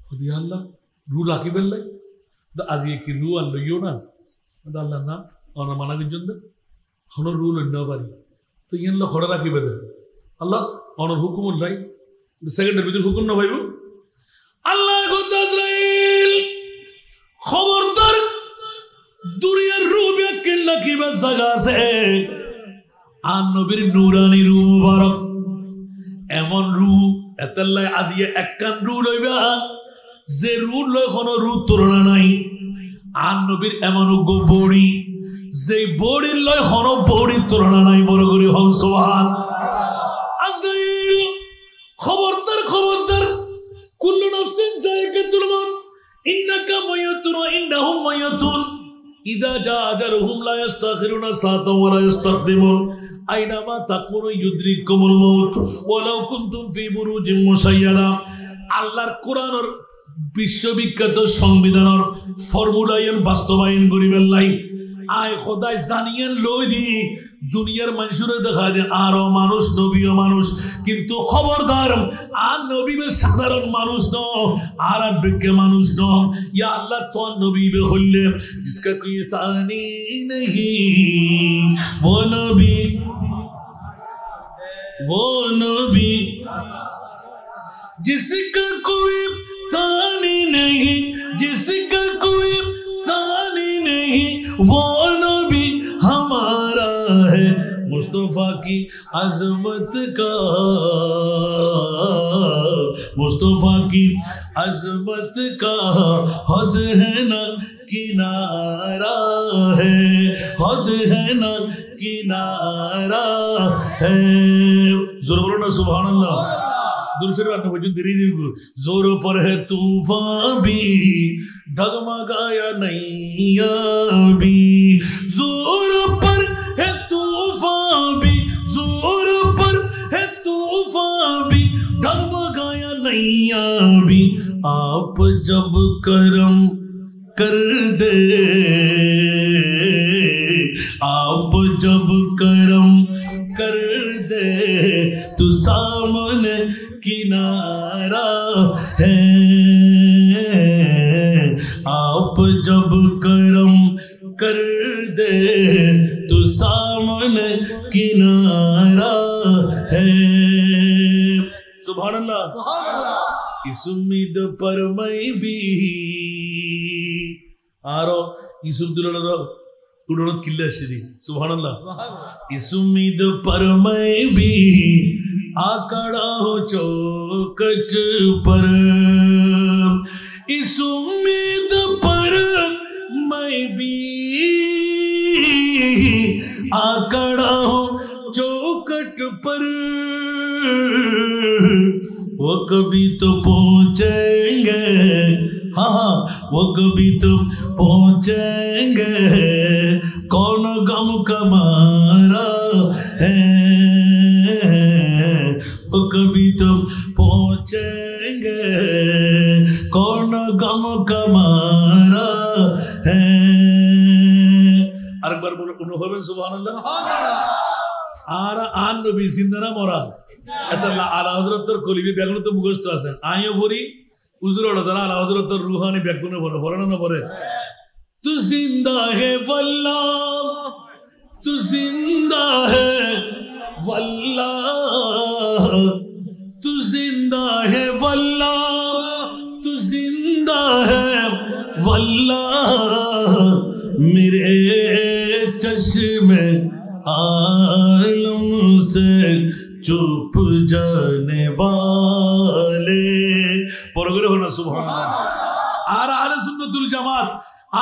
হদি আল্লাহ রু রাখিবেন লাই আজি কি রু আর লইও না আল্লাহ না ওনা মানাবির জন্য হন রু লই না পারি তো ইয়ান লো খড়া রাখিবে দে আল্লাহ ওনার হুকুম লাই সেকেন্ডের ভিতর হুকুম না ভাইব আল্লাহ কত আজরাইল খবরদার দুনিয়ার রু ব্যাকেল রাখিবে জায়গা আছে আর নবীর নূরানি রু মুবারক এমন রু এতাল্লাই আজিয়ে একখান রু লইবা যে রু লয় কোনো রু তুলনা নাই আর নবীর এমন বড়ি যে বড়ির লয় কোনো বড়ির তুলনা নাই বড় করে হন সুবহান আজরাইল খবরদার কুল্লু নাফসিন যায়কাতুল মাউত ইন্নাকা মাইয়াতুন ওয়া ইন্নাহুম মাইয়াতুন ইদা জা আজালুহুম লা ইস্তাখিরুনা সাআতাও ওয়া লা ইস্তাকদিমুন আইনামা তাকুনু ইউদরিকুমুল মাউত ওয়ালাউ কুনতুম ফি বুরুজিন মুশাইয়াদা আল্লাহর কোরআনের বিশ্ববিখ্যাত সংবিধানের ফর্মুলায়ন বাস্তবায়ন করিবেন লাই আয় খোদাই জানিয়েন লই দি দুনিয়ার মানুষরে দেখা যায় আরো মানুষ নবীও মানুষ কিন্তু খবরদার আর নবীবে সাধারণ মানুষ ন আর বিজ্ঞ মানুষ ন ইয়া আল্লাহ তো নবীবে হইলে जिसका कोई तानी नहीं वो नबी जिसका कोई तानी नहीं जिसका कोई तानी नहीं वो नबी हमारा है मुस्तफा की अजमत का मुस्तफा की अजमत का हद है ना किनारा है हद है ना किनारा है जोर बोलो ना सुभान अल्लाह दूसरे बात में धीरे धीरे जोर पर है तूफान भी डगमगाया नैया भी जोर पर है तूफान भी जोर पर है तूफान भी डगमगाया नैया भी आप जब करम कर दे आप जब करम कर दे तो सामने किनारा है आप जब करम कर दे तो सामने किनारा है सुभान अल्लाह इस उम्मीद पर मैं भी आरो इस दुल्हन उड़ोत किल्ला श्री सुभान अल्लाह इस उम्मीद पर मैं भी आकड़ा हो चौकट पर इस उम्मीद पर मैं भी आकड़ा हो चौकट पर वो कभी तो पहुंचेंगे हाँ वो कभी तो पहुंचेंगे कौन गम का मारा है वो कभी तो पहुंचेंगे कौन गम का मारा है আর একবার বলে কোন হবেন সুবহানাল্লাহ আর আন নবী জিন্দা না মরা এতলা আলা হযরতের কলিবি বেগুন তো মুখস্থ আছে আইও ভরি উজুরোড়া যারা আলা হযরতের রুহানি বেগুনে পড়ে পড়ে না পড়ে তু জিন্দা হে ওয়াল্লাহ তু জিন্দা হে ওয়াল্লাহ তু জিন্দা হে ওয়াল্লাহ তু জিন্দা হে ওয়াল্লাহ मेरे चश्मे आलम से चुप जाने वाले পরগরে হলো সুবহানাল্লাহ আর আহলে সুন্নাতুল জামাত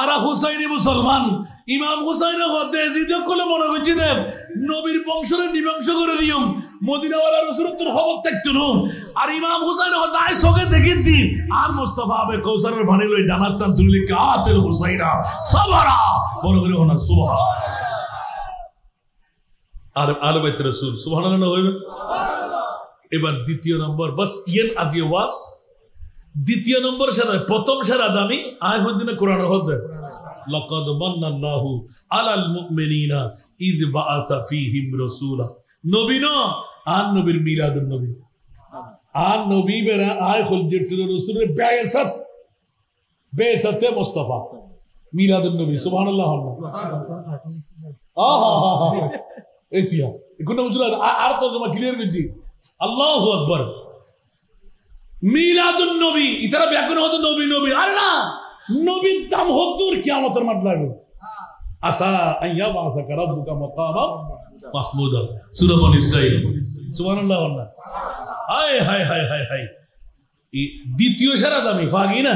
আর হুসাইনি মুসলমান ইমাম হুসাইনের হতে জিদ কোলে মনে হচ্ছে দেব নবীর বংশরে নিবংশ করে দিও মদিনাওয়ালা রাসূলুল্লাহর খবর থাকতো আর ইমাম হুসাইনের হতে আই সকে দেখিতি আর মুস্তাফা আবে কৌসারের পানি লই ডানাত টান তুলি কাতিল হুসাইনা সাবরা পরগরে হলো সুবহানাল্লাহ আর আলে বাইত রাসূল সুবহানাল্লাহ হইবে সুবহানাল্লাহ এবার দ্বিতীয় নম্বর বাস ইয়েন আজিওয়াস দ্বিতীয় নম্বর সেরা প্রথম সেরা দামি আয় হদিনে কোরআন হদে লাকাদ মান্নাল্লাহু আলাল মুমিনিনা ইদ বাআতা ফীহিম রাসূলা নবী ন আর নবীর মিলাদুন নবী আর নবী বেরা আয় খুলজিতুর রাসূলের বেসাতে মুস্তাফা মিলাদুন নবী সুবহানাল্লাহ এইতিয়া কোন বুঝলা আর তরজমা ক্লিয়ার করছি আল্লাহু আকবার মিলাদুন নবী ইতারা ব্যাকরণ হতো নবী নবী আরে না নবীর দাম হতুর কিয়ামতের মাঠ লাগবে আসা আইয়া বাসাকা রাব্বুকা মাকামা মাহমুদা সূরা বনী ইসরাঈল সুবহানাল্লাহ আল্লাহ হায় হায় হায় হায় হায় এই দ্বিতীয় সেরা দামি ফাগি না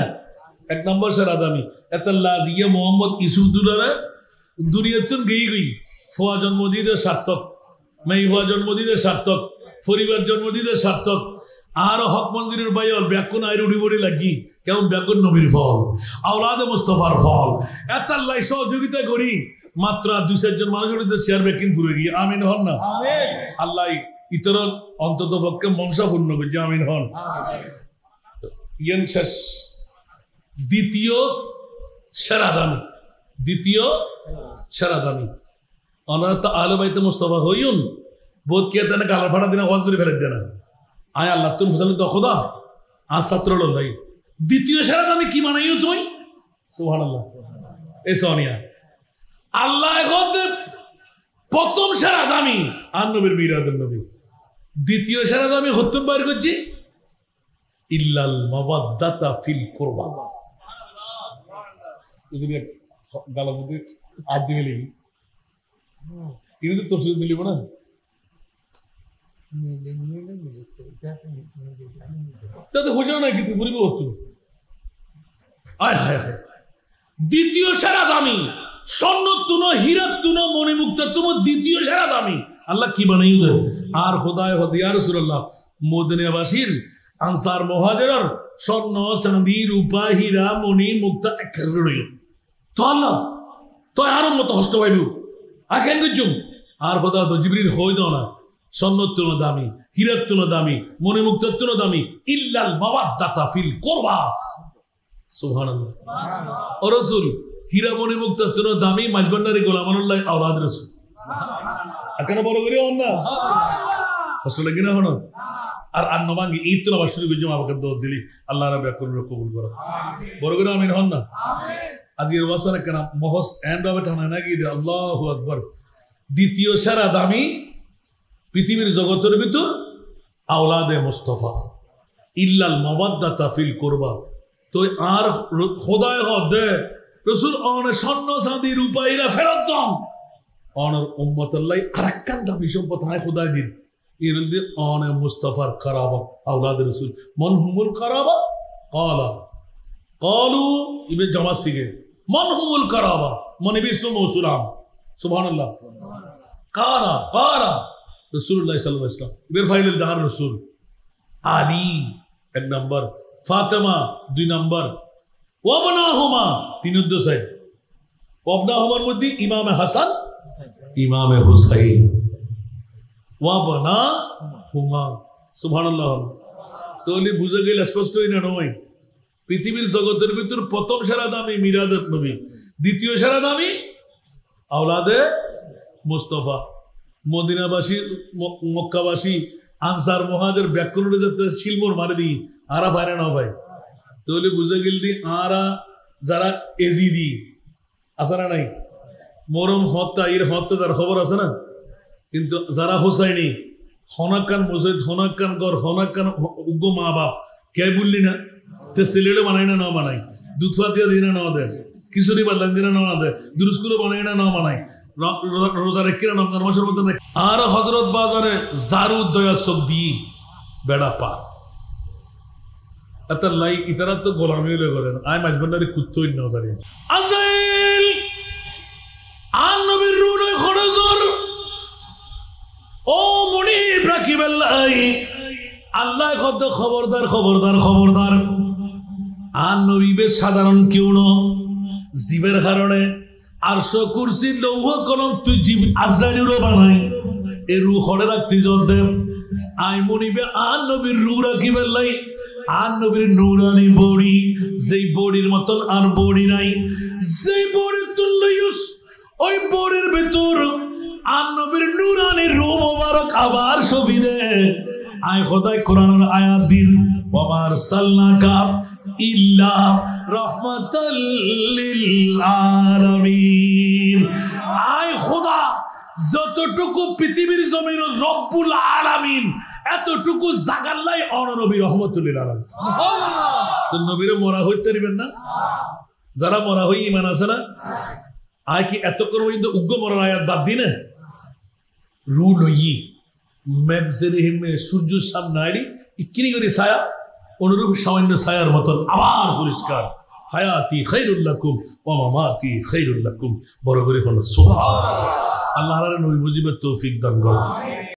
এক নম্বর সেরা দামি এতাল্লাহ জিয়া মোহাম্মদ ইসুফদুলারা দুনিয়াতুন গই ফোয়া জন্মদিনের সার্থক মাই ফোয়া জন্মদিনের সার্থক পরিবার জন্মদিনের সার্থক আর হক মন্দিরের বাইল ব্যাকুন আইর উড়ি উড়ি লাগি কেমন ব্যাকুন নবীর ফল আওলাদে মুস্তাফার ফল এতাল্লাহ সহযোগিতা করি মাত্র 2-4 জন মানুষের চেয়ার ব্যাকিং পুরো গিয়ে আমিন হন না আমিন আল্লাহ ইতর অন্তত পক্ষে মনসা পূর্ণ করছে আমিন হন শেষ দ্বিতীয় সেরা দামি ওনারা তো আহলে বাইতে মুস্তাফা হইউন বোধ কে তেনে গালার ফাটা দিনা ওয়াজ করে ফেলে দেয় না আয় আল্লাহ তুমি ফসল তো খোদা আর ছাত্র ভাই দ্বিতীয় সেরা দামি কি মানাইও তুই সুবহানাল্লাহ এই সোনিয়া আল্লাহ প্রথম সেরা দামি আর নবীর মিলাদুন নবী দ্বিতীয় সেরা দামি হত্যুন বাইর করছি ইল্লাল মাওয়াদ্দাতা ফিল কুরবা যদি গালা মধ্যে আট দিয়ে লিখি কিন্তু তোর সাথে মিলিব না তাতে ঘোষণা নাই কিন্তু ফুরিব হতো আয় হায় হায় দ্বিতীয় সেরা দামি স্বর্ণ তুন হীরা তুন মণিমুক্তা তুম দ্বিতীয় সেরা দামি আল্লাহ কি বানাই আর খোদায় হদিয়া রাসূলুল্লাহ মদিনাবাসীর আনসার মুহাজিরের স্বর্ণ চাঁদি রূপা হীরা মণি মুক্তা একেবারে রইল তো আল্লাহ তো আর মতো কষ্ট পাইলু আর কেন করছুম আর খোদা তো জিবরিল হই দাও না স্বর্ণর তুলো দামি হীরার তুলো দামি মণিমুক্তার তুলো দামি ইল্লাল মাওয়াদ্দাতা ফিল কুরবা সুবহানাল্লাহ ও রাসূল হীরা মণিমুক্তার তুলো দামি মাঝবান্ডারি গোলামানুল্লাহ আওলাদ রাসূল কেন বড় করে হন না কষ্ট লাগে না হন আর নবাঙ্গি ঈদ তো আবার শুরু করছি আমাকে দোয়া দিলি আল্লাহ রাব্বুল কবুল কবুল করো বড় করে আমিন হন না আজকের ওয়াসানা কেন মহস এন্ড হবে টানা নাকি আল্লাহু আকবার দ্বিতীয় সেরা দামি পৃথিবীর জগতের ভিতর আওলাদে মুস্তাফা ইল্লাল মাওয়াদ্দাতা ফিল কুরবা তো আর খোদায় হদে রাসূল অনে স্বর্ণ চাঁদি রূপা হীরা ফেরত দাও অনর উম্মতুল্লাহ আরেকখান দামি সম্পদ হয় খোদায় দিন ইরদি অনে মুস্তাফার কারাবা আওলাদ রাসূল মান হুমুল কারাবা ক্বালু ইবে জমা সিগে মান হুমুল কারাবা মানে বিষ্ণু মৌসুলাম সুবহানাল্লাহ কারা রাসূলুল্লাহ সাল্লাল্লাহু আলাইহি ওয়াসাল্লাম ইবের ফাইনাল দার রাসূল আলী এক নাম্বার ফাতেমা 2 নাম্বার ওয়াবনাহুমা 3 উদ্দেশ্য ওয়াবনাহুমার মধ্যে ইমামে হাসান ইমামে হুসাইন ওয়াবনাহুমা সুবহানাল্লাহ তাহলে বুঝে গেল স্পষ্টই না নয় পৃথিবীর জগতের ভিতর প্রথম সেরা দামি মিলাদুন নবী দ্বিতীয় সেরা দামি আওলাদে মুস্তাফা মদিনাবাসী মক্কাবাসী আনসার মুহাজির ব্যাকরণে যাতে শিলমোর মারে দি আরা ফায়না না ভাই তাহলে বুঝে গেল দি আরা যারা এজিদি আছে না নাই মরম হত্যা এর হত্যা যার খবর আছে না কিন্তু যারা হোসাইনি হনাকান মসজিদ হনাকান গর হনাকান উগ্র মা বাপ কে বললি না তে ছেলেটা বানাই না বানাই দুধ ফাতিয়া দিনা না দেয় খিচুড়ি বাদলান দিনা না দেয় দুরুস্কুলো বানাই না বানাই রোজা রেখে না রমজান মাসের মধ্যে আর হযরত বাজারে জারু দয়া সব দি বেড়া পা এত লাই ইতারা তো গোলামি হলে করেন আয় মাঝবান্ডারি কুত্তই না জানি আজরাইল আর নবীর রূহে খরজর ও মুনিব রাকিবাল্লাহ আল্লাহ কত খবরদার খবরদার খবরদার আর নবীবে সাধারণ কেউ ন জীবের কারণে আরশ কুরসি লৌহ কলম তুই জীব আজরাইলেরও বানাই এই রূহ হড়ে রাখতে জল দেব আই মুনিবে আর নবীর রূহ রাখিবাল্লাহ আর নবীর নূরানি বডি, যেই বডির মতন আর বডি নাই, যেই বডির তুল্য ওই বডির ভিতর আর নবীর নূরানি রূহ মোবারক আবার শফিদে। আয় খোদাই কোরআনের আয়াত দিন, ওয়া আরসালনাকা ইল্লা রাহমাতাল লিল আলামিন। আয় খোদা যতটুকু পৃথিবীর জমিন রব্বুল আলামিন এতটুকু জাগাল্লাই অননবী রহমতুল লিল আলামিন। তো নবীরে মরা হইতে পারবেন না? যারা মরা হই ইমান আছে না? আয় কি এতক্ষণ পর্যন্ত উগ্র মরার আয়াত বাদ দিনে রু লই সূর্য সামনে আইডি ইকিনি করে ছায়া, অনুরূপ সামান্য ছায়ার মতন আবার পরিষ্কার। হায়াতি খায়রুল লাকুম ওয়া মামাতি খায়রুল লাকুম। বড় করে হলো সুবহানাল্লাহ। আল্লাহর নবী বুঝিবে তৌফিক দান করুন।